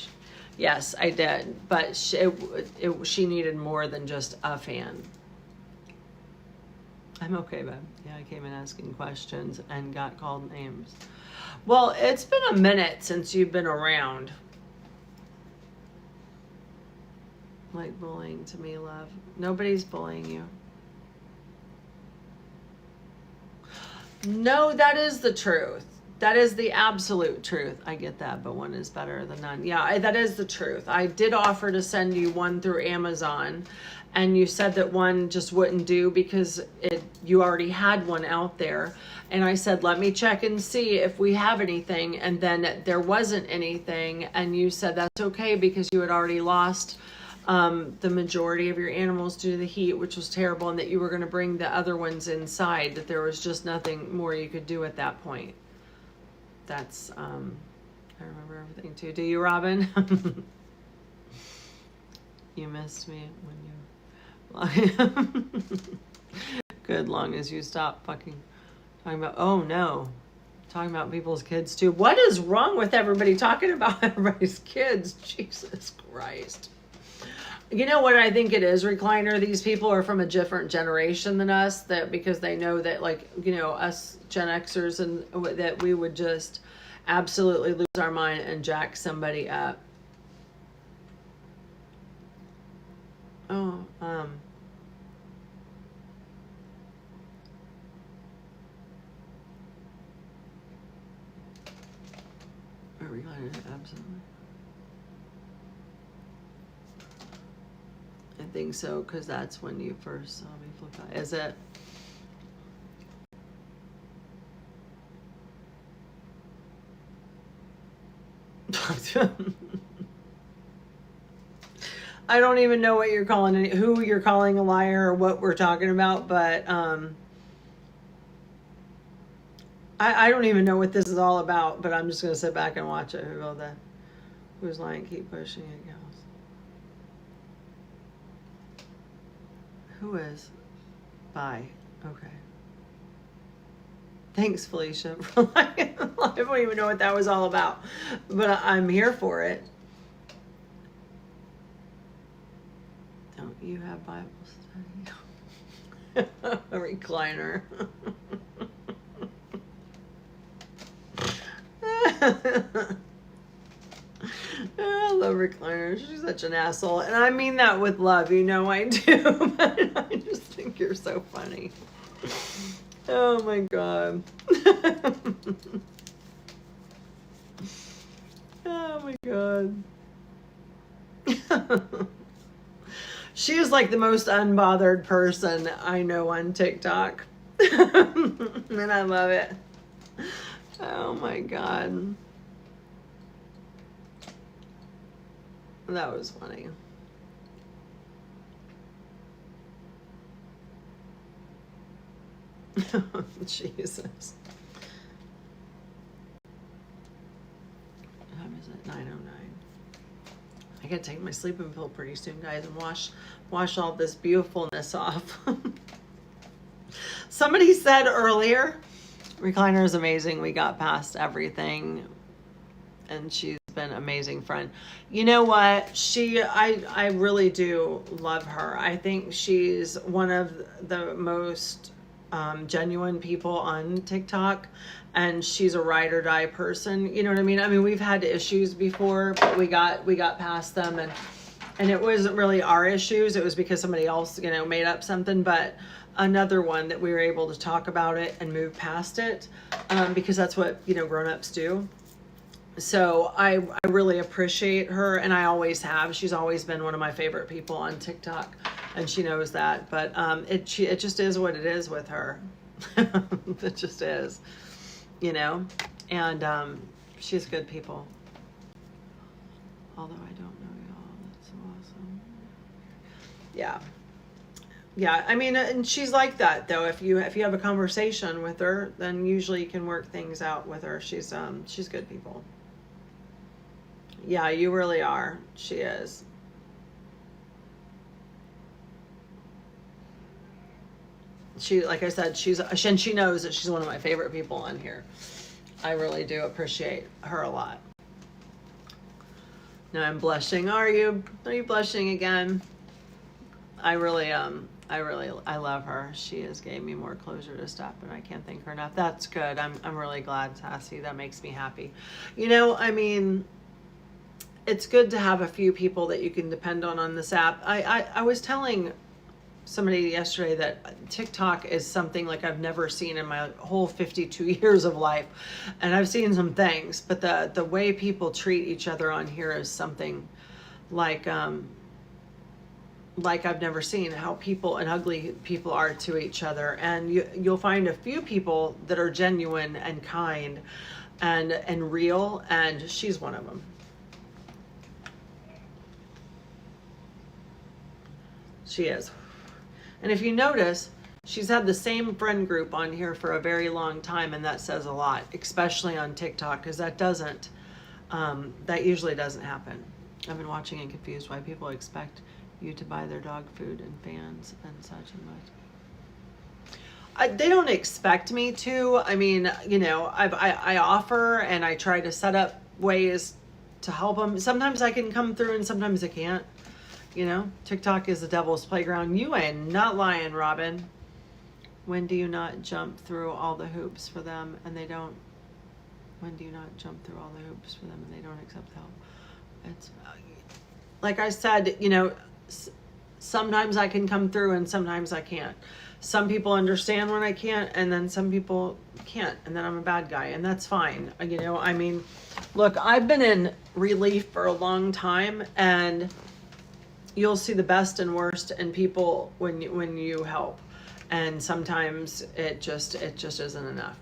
Yes, I did, but she needed more than just a fan. I'm okay, babe. Yeah, I came in asking questions and got called names. Well, it's been a minute since you've been around. Like bullying to me, love. Nobody's bullying you. No, that is the truth. That is the absolute truth. I get that, but one is better than none. Yeah, that is the truth. I did offer to send you one through Amazon, and you said that one just wouldn't do because you already had one out there. And I said, let me check and see if we have anything. And then there wasn't anything. And you said that's okay because you had already lost the majority of your animals due to the heat, which was terrible, and that you were going to bring the other ones inside, that there was just nothing more you could do at that point. That's, I remember everything too. Do you, Robin? You missed me when you... Good, long as you stop fucking talking about, oh no, talking about people's kids too. What is wrong with everybody talking about everybody's kids? Jesus Christ. You know what I think it is, recliner? These people are from a different generation than us, that because they know that, like, us Gen Xers, and that we would just absolutely lose our mind and jack somebody up. Oh, recliner, absolutely. I think so, because that's when you first saw me flip out. Is it? I don't even know what you're calling, who you're calling a liar, or what we're talking about, but I don't even know what this is all about, but I'm just going to sit back and watch it. Who's lying? Keep pushing it, gals. Who is? Bye. Okay. Thanks, Felicia, for lying. I don't even know what that was all about, but I'm here for it. You have Bible study. A recliner. I love recliners. She's such an asshole. And I mean that with love. You know I do. But I just think you're so funny. Oh my God. Oh my God. She is like the most unbothered person I know on TikTok. And I love it. Oh my God. That was funny. Jesus. What time is it? 9:09. I gotta take my sleeping pill pretty soon, guys, and wash all this beautifulness off. Somebody said earlier, recliner is amazing. We got past everything, and she's been an amazing friend. You know what? I really do love her. I think she's one of the most genuine people on TikTok, and she's a ride or die person. You know what I mean? I mean, we've had issues before, but we got past them, and it wasn't really our issues. It was because somebody else, you know, made up something, but another one that we were able to talk about it and move past it, because that's what, you know, grown-ups do. So I really appreciate her, and I always have. She's always been one of my favorite people on TikTok, and she knows that. But it just is what it is with her. It just is, you know. And she's good people. Although I don't know y'all, that's awesome. Yeah. Yeah, I mean, and she's like that though. If you have a conversation with her, then usually you can work things out with her. She's good people. Yeah, you really are. She is. She, like I said, and she knows that she's one of my favorite people on here. I really do appreciate her a lot. Now I'm blushing. Are you blushing again? I love her. She has gave me more closure to stuff, and I can't thank her enough. That's good. I'm really glad, Sassy. That makes me happy. You know, I mean, it's good to have a few people that you can depend on this app. I was telling somebody yesterday that TikTok is something like I've never seen in my whole 52 years of life. And I've seen some things, but the way people treat each other on here is something like I've never seen, how people and ugly people are to each other. And you'll find a few people that are genuine and kind and real, and she's one of them. She is. And if you notice, she's had the same friend group on here for a very long time, and that says a lot, especially on TikTok, because that usually doesn't happen. I've been watching and confused why people expect you to buy their dog food and fans and such and much. They don't expect me to. I mean, you know, I offer, and I try to set up ways to help them. Sometimes I can come through and sometimes I can't. You know, TikTok is the devil's playground. You ain't not lying, Robin. When do you not jump through all the hoops for them and they don't? When do you not jump through all the hoops for them and they don't accept help? It's like I said, you know, sometimes I can come through and sometimes I can't. Some people understand when I can't, and then some people can't, and then I'm a bad guy, and that's fine. You know, I mean, look, I've been in relief for a long time, and you'll see the best and worst in people when you help, and sometimes it just isn't enough,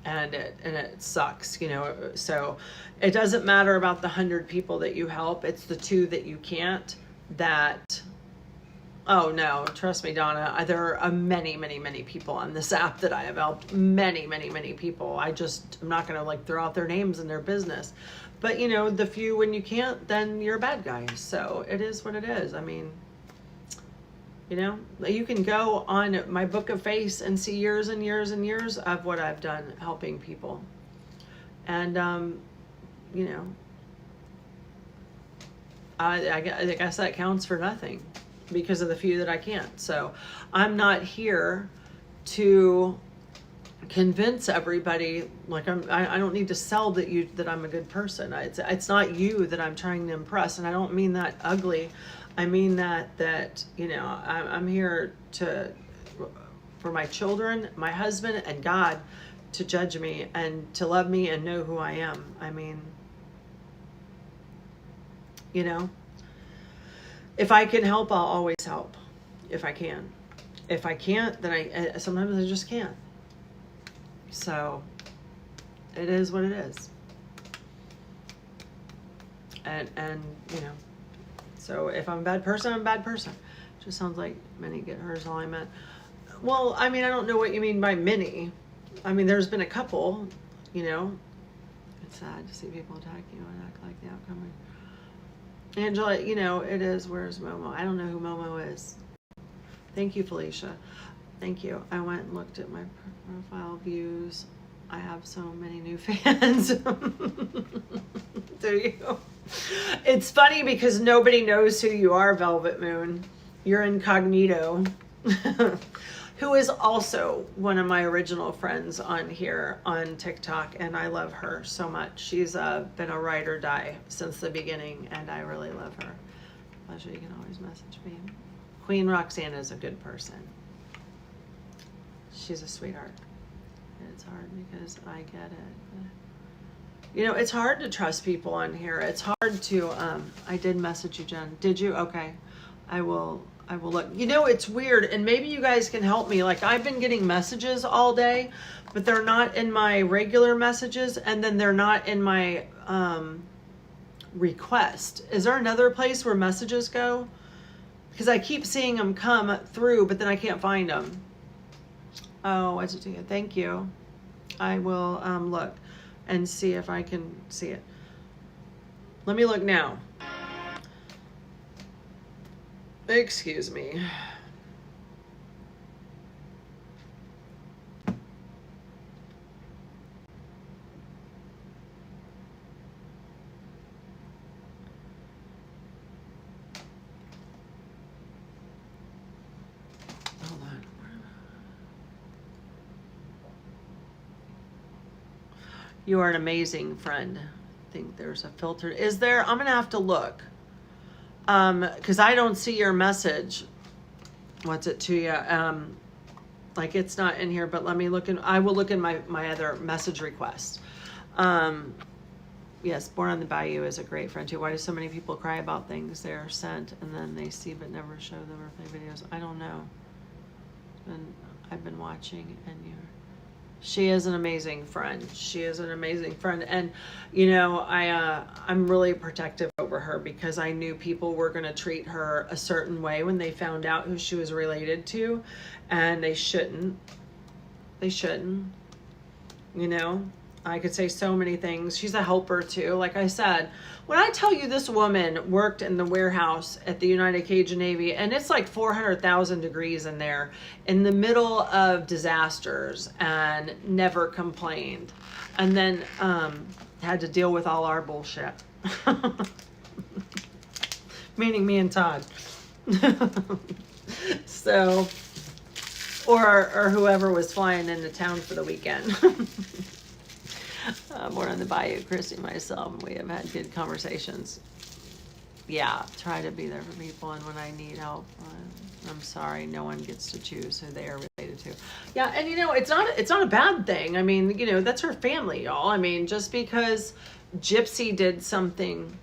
and it sucks, you know. So it doesn't matter about the 100 people that you help. It's the 2 that you can't. Oh no, trust me, Donna. There are many people on this app that I have helped. Many people. I'm not gonna like throw out their names and their business. But you know, the few when you can't, then you're a bad guy. So it is what it is. I mean, you know, you can go on my Book of Face and see years and years and years of what I've done helping people. And, you know, I guess that counts for nothing. because of the few that I can't. So I'm not here to convince everybody, like I don't need to sell that I'm a good person. It's not you that I'm trying to impress, and I don't mean that ugly. I mean that you know, I'm here for my children, my husband, and God to judge me and to love me and know who I am. I mean, you know, if I can help, I'll always help. If I can. If I can't, then sometimes I just can't. So it is what it is. And you know, so if I'm a bad person, I'm a bad person. Just sounds like many get hurt is all I meant. Well, I mean, I don't know what you mean by many. I mean, there's been a couple, you know. It's sad to see people attack you and act like the outcome. Angela, you know, it is. Where's Momo? I don't know who Momo is. Thank you, Felicia. Thank you. I went and looked at my profile views. I have so many new fans. Do you? It's funny because nobody knows who you are, Velvet Moon. You're incognito. Who is also one of my original friends on here on TikTok, and I love her so much. She's been a ride or die since the beginning, and I really love her. Pleasure, you can always message me. Queen Roxanne is a good person. She's a sweetheart. It's hard because I get it. You know, it's hard to trust people on here. It's hard to, I did message you, Jen. Did you? Okay. I will look. You know, it's weird, and maybe you guys can help me. Like, I've been getting messages all day, but they're not in my regular messages, and then they're not in my request. Is there another place where messages go? Because I keep seeing them come through, but then I can't find them. Oh, what's it doing? Thank you. I will look and see if I can see it. Let me look now. Excuse me. Hold on. You are an amazing friend. I think there's a filter. Is there? I'm going to have to look. Because I don't see your message. What's it to you? Like, it's not in here, but let me look in. I will look in my other message requests. Yes, Born on the Bayou is a great friend too. Why do so many people cry about things they're sent and then they see but never show them or play videos? I don't know. And I've been watching, and she is an amazing friend. She is an amazing friend. And, you know, I'm really protective over her because I knew people were going to treat her a certain way when they found out who she was related to. And they shouldn't. They shouldn't. You know, I could say so many things. She's a helper too. Like I said, when I tell you this woman worked in the warehouse at the United Cajun Navy, and it's like 400,000 degrees in there in the middle of disasters, and never complained, and then had to deal with all our bullshit. Meaning me and Todd. So, or whoever was flying into town for the weekend. Born on the Bayou, Chrissy, myself, we have had good conversations. Yeah, try to be there for people, and when I need help, I'm sorry, no one gets to choose who they are related to. Yeah, and you know, it's not a bad thing. I mean, you know, that's her family, y'all. I mean, just because Gypsy did something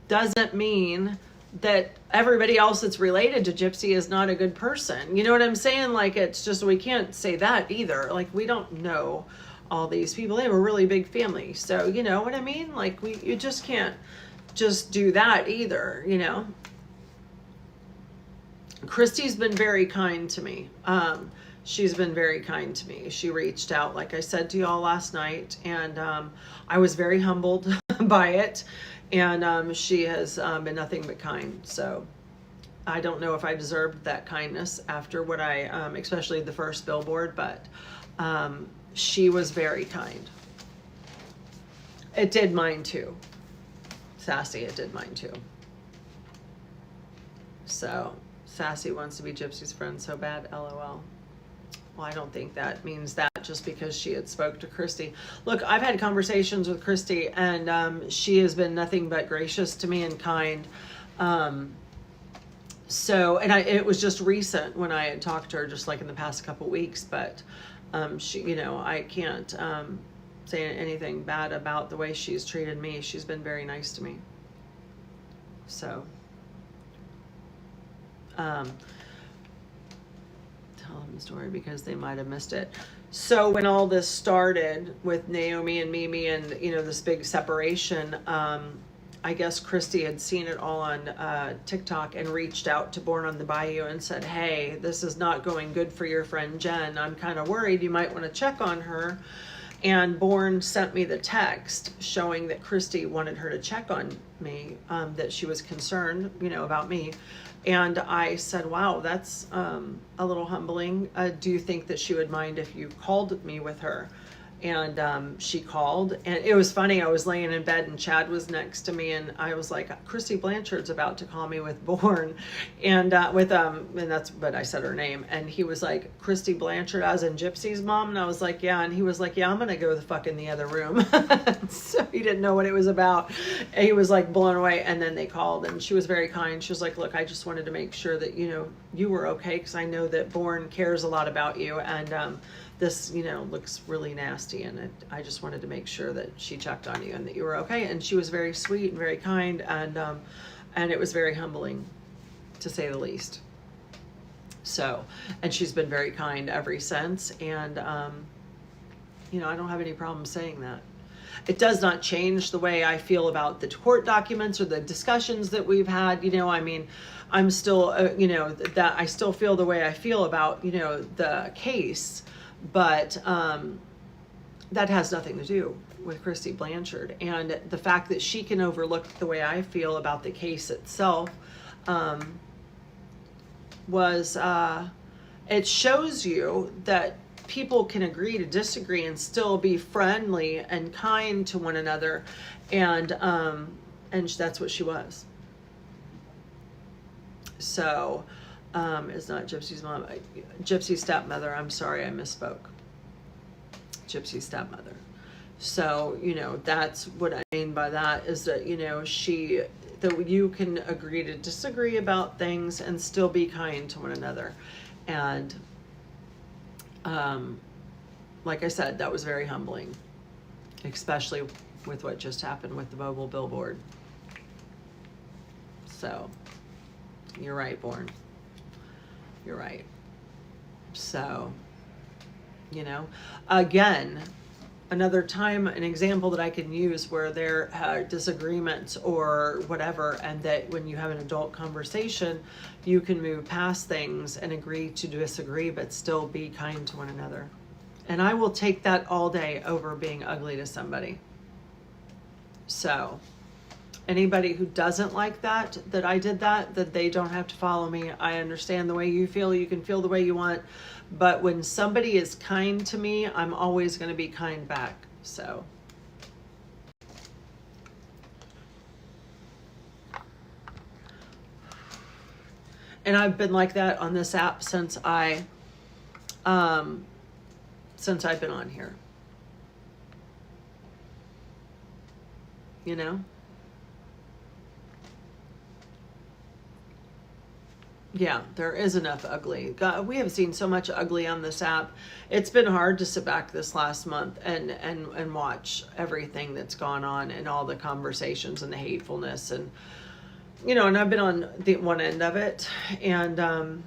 doesn't mean that everybody else that's related to Gypsy is not a good person. You know what I'm saying? Like, it's just, we can't say that either. Like, we don't know all these people. They have a really big family. So, you know what I mean? Like, you just can't just do that either, you know? Christy's been very kind to me. She's been very kind to me. She reached out, like I said to y'all last night, and I was very humbled by it. And she has been nothing but kind. So I don't know if I deserved that kindness after what I, especially the first billboard, but she was very kind. It did mine too. Sassy, it did mine too. So Sassy wants to be Gypsy's friend so bad, LOL. Well, I don't think that means that just because she had spoke to Christy. Look, I've had conversations with Christy, and she has been nothing but gracious to me and kind. So, and it was just recent when I had talked to her, just like in the past couple weeks, but she, you know, I can't say anything bad about the way she's treated me. She's been very nice to me. So, tell them the story because they might have missed it. So when all this started with Naomi and Mimi and, you know, this big separation, I guess Christy had seen it all on TikTok and reached out to Born on the Bayou and said, hey, this is not going good for your friend Jen. I'm kind of worried. You might want to check on her. And Born sent me the text showing that Christy wanted her to check on me, that she was concerned, you know, about me. And I said, wow, that's a little humbling. Do you think that she would mind if you called me with her? And she called, and it was funny. I was laying in bed and Chad was next to me, and I was like, Christy Blanchard's about to call me with Born, and and that's, but I said her name, and he was like, Christy Blanchard as in Gypsy's mom, and I was like, yeah, and he was like, yeah, I'm gonna go the fuck in the other room. So he didn't know what it was about. And he was like blown away, and then they called, and she was very kind. She was like, look, I just wanted to make sure that, you know, you were okay, because I know that Born cares a lot about you, and this, you know, looks really nasty, and I just wanted to make sure that she checked on you and that you were okay. And she was very sweet and very kind, and it was very humbling, to say the least. So, and she's been very kind ever since, and you know, I don't have any problem saying that. It does not change the way I feel about the court documents or the discussions that we've had. You know, I mean, I'm still, you know, that I still feel the way I feel about, you know, the case. But that has nothing to do with Christy Blanchard. And the fact that she can overlook the way I feel about the case itself it shows you that people can agree to disagree and still be friendly and kind to one another. And that's what she was. So... it's not Gypsy's mom, Gypsy's stepmother. I'm sorry, I misspoke. Gypsy's stepmother. So, you know, that's what I mean by that, is that, you know, that you can agree to disagree about things and still be kind to one another. And, like I said, that was very humbling, especially with what just happened with the mobile billboard. So, you're right, Born. You're right. So, you know, again, another time, an example that I can use where there are disagreements or whatever, and that when you have an adult conversation, you can move past things and agree to disagree, but still be kind to one another. And I will take that all day over being ugly to somebody. So... anybody who doesn't like that I did that they don't have to follow me. I understand the way you feel. You can feel the way you want. But when somebody is kind to me, I'm always going to be kind back. So. And I've been like that on this app since I've been on here. You know? Yeah, there is enough ugly. God, we have seen so much ugly on this app. It's been hard to sit back this last month and watch everything that's gone on and all the conversations and the hatefulness, and you know, and I've been on the one end of it, and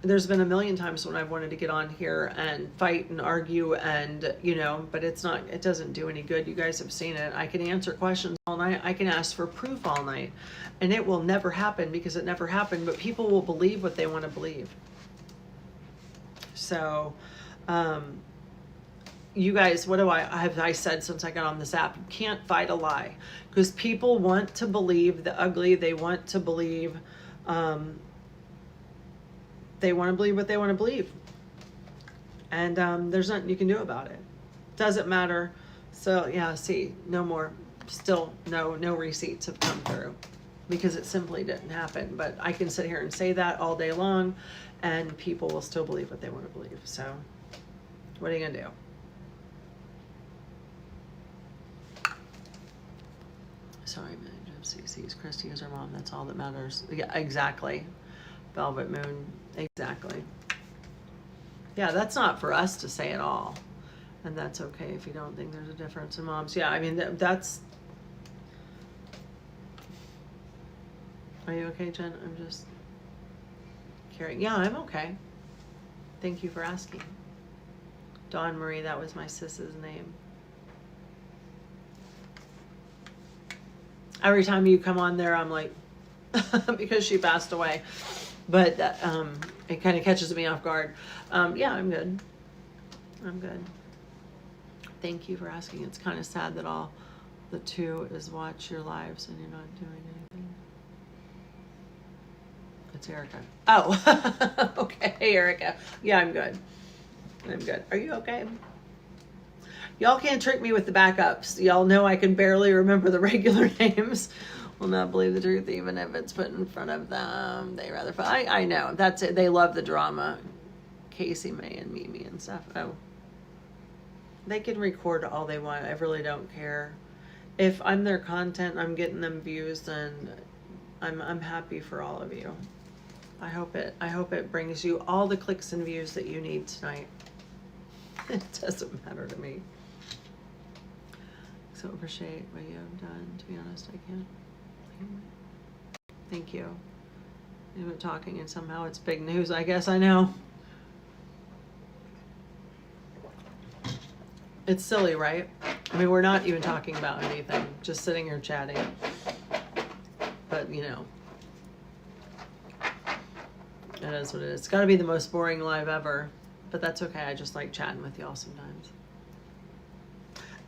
there's been a million times when I've wanted to get on here and fight and argue, and you know, but it doesn't do any good. You guys have seen it. I can answer questions all night. I can ask for proof all night, and it will never happen because it never happened, but people will believe what they want to believe. So, you guys, what have I said since I got on this app? You can't fight a lie, because people want to believe the ugly. They want to believe, they want to believe what they want to believe. And there's nothing you can do about it. Doesn't matter. So yeah, see, no more. Still no receipts have come through. because it simply didn't happen. But I can sit here and say that all day long, and people will still believe what they want to believe. So what are you gonna do? Sorry, man. CC's Christy is her mom. That's all that matters. Yeah, exactly. Velvet Moon. Exactly. Yeah, that's not for us to say at all. And that's okay if you don't think there's a difference in moms. Yeah, I mean, that's... Are you okay, Jen? I'm just carrying... Yeah, I'm okay. Thank you for asking. Dawn Marie, that was my sis's name. Every time you come on there, I'm like, because she passed away. But it kind of catches me off guard. Yeah, I'm good. I'm good. Thank you for asking. It's kind of sad that all the two is watch your lives and you're not doing anything. It's Erica. Oh, okay, Erica. Yeah, I'm good. I'm good. Are you okay? Y'all can't trick me with the backups. Y'all know I can barely remember the regular names. Will not believe the truth even if it's put in front of them. They rather... I know. That's it. They love the drama. Casey, May, and Mimi and stuff. Oh. They can record all they want. I really don't care. If I'm their content, I'm getting them views, then I'm happy for all of you. I hope it brings you all the clicks and views that you need tonight. It doesn't matter to me. So appreciate what you have done. To be honest, I can't. Thank you. You've been talking and somehow it's big news. I guess I know. It's silly, right? I mean, we're not even talking about anything. Just sitting here chatting. But, you know. It is what it is. It's got to be the most boring live ever. But that's okay. I just like chatting with y'all sometimes.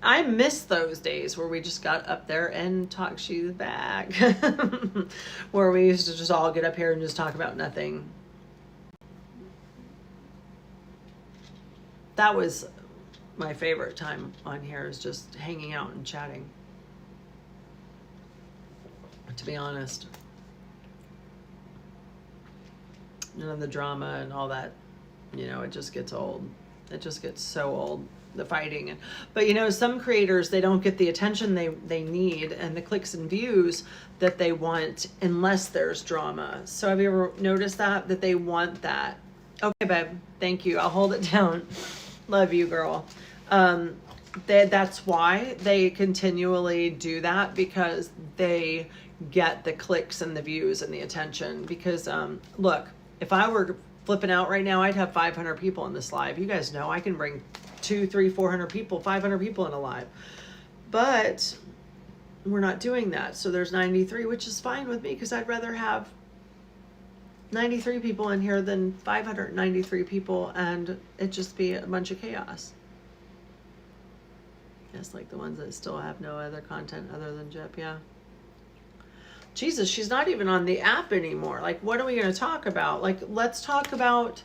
I miss those days where we just got up there and talked. She's back. Where we used to just all get up here and just talk about nothing. That was my favorite time on here, is just hanging out and chatting. To be honest. None of the drama and all that, you know, it just gets old. It just gets so old. The fighting. But you know, some creators, they don't get the attention they need and the clicks and views that they want unless there's drama. So have you ever noticed that they want that? Okay, babe, thank you. I'll hold it down. Love you, girl. That's why they continually do that, because they get the clicks and the views and the attention. Because look, if I were flipping out right now, I'd have 500 people in this live. You guys know I can bring 200, 300, 400 people, 500 people in a live. But we're not doing that. So there's 93, which is fine with me, because I'd rather have 93 people in here than 593 people and it just be a bunch of chaos. Yes, like the ones that still have no other content other than Jip, yeah. Jesus, she's not even on the app anymore. Like, what are we going to talk about? Like, let's talk about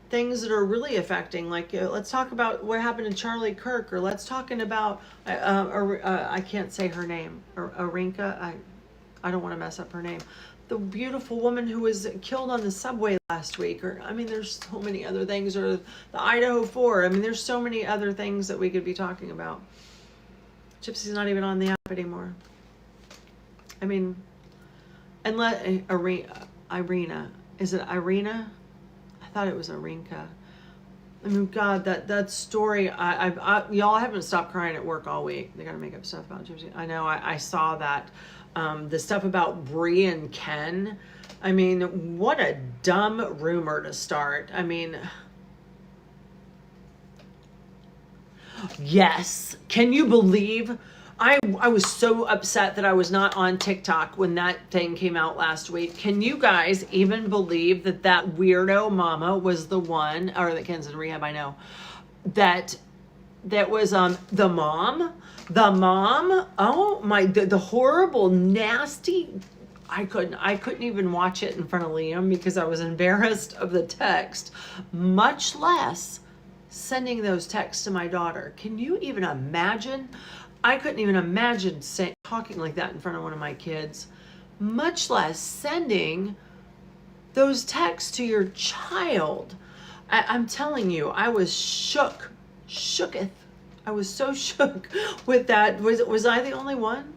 things that are really affecting, like let's talk about what happened to Charlie Kirk, or let's talking about I can't say her name, Arinka, I don't want to mess up her name, the beautiful woman who was killed on the subway last week, or I mean there's so many other things, or the Idaho 4. I mean there's so many other things that we could be talking about. Gypsy's not even on the app anymore. I mean, and Irina, is it Irina? I thought it was Arinka. I mean, God, that story, y'all haven't stopped crying at work all week. They got to make up stuff about Gypsy. I know, I saw that. The stuff about Bree and Ken. I mean, what a dumb rumor to start. I mean, yes. Can you believe? I was so upset that I was not on TikTok when that thing came out last week. Can you guys even believe that weirdo mama was the one, or the Ken's in rehab, I know, that was the mom? Oh my, the horrible, nasty, I couldn't even watch it in front of Liam because I was embarrassed of the text, much less sending those texts to my daughter. Can you even imagine? I couldn't even imagine talking like that in front of one of my kids. much less sending those texts to your child. I'm telling you, I was shooketh. I was so shook with that. Was I the only one?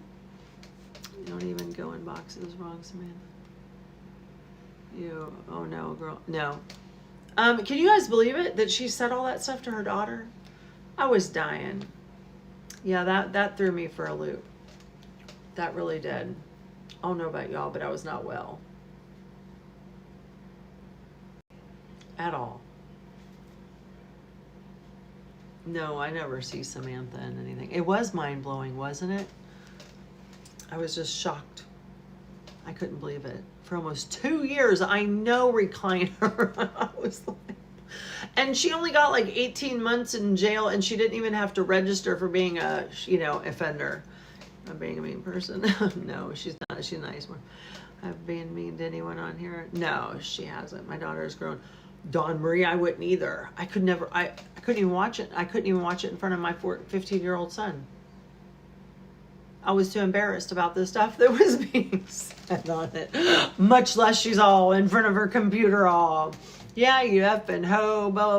You don't even go in boxes wrong, Samantha. Oh no, girl, no. Can you guys believe it that she said all that stuff to her daughter? I was dying. Yeah, that threw me for a loop. That really did. I don't know about y'all, but I was not well. At all. No, I never see Samantha in anything. It was mind-blowing, wasn't it? I was just shocked. I couldn't believe it. For almost 2 years, I know recliner. I was like, and she only got like 18 months in jail, and she didn't even have to register for being a, offender. I'm being a mean person. No, she's not. She's nice. I've been mean to anyone on here? No, she hasn't. My daughter has grown. Dawn Marie, I wouldn't either. I couldn't even watch it. I couldn't even watch it in front of my 15-year-old son. I was too embarrassed about the stuff that was being said on it. Much less she's all in front of her computer all, yeah, you effing hoe, blah, blah, blah.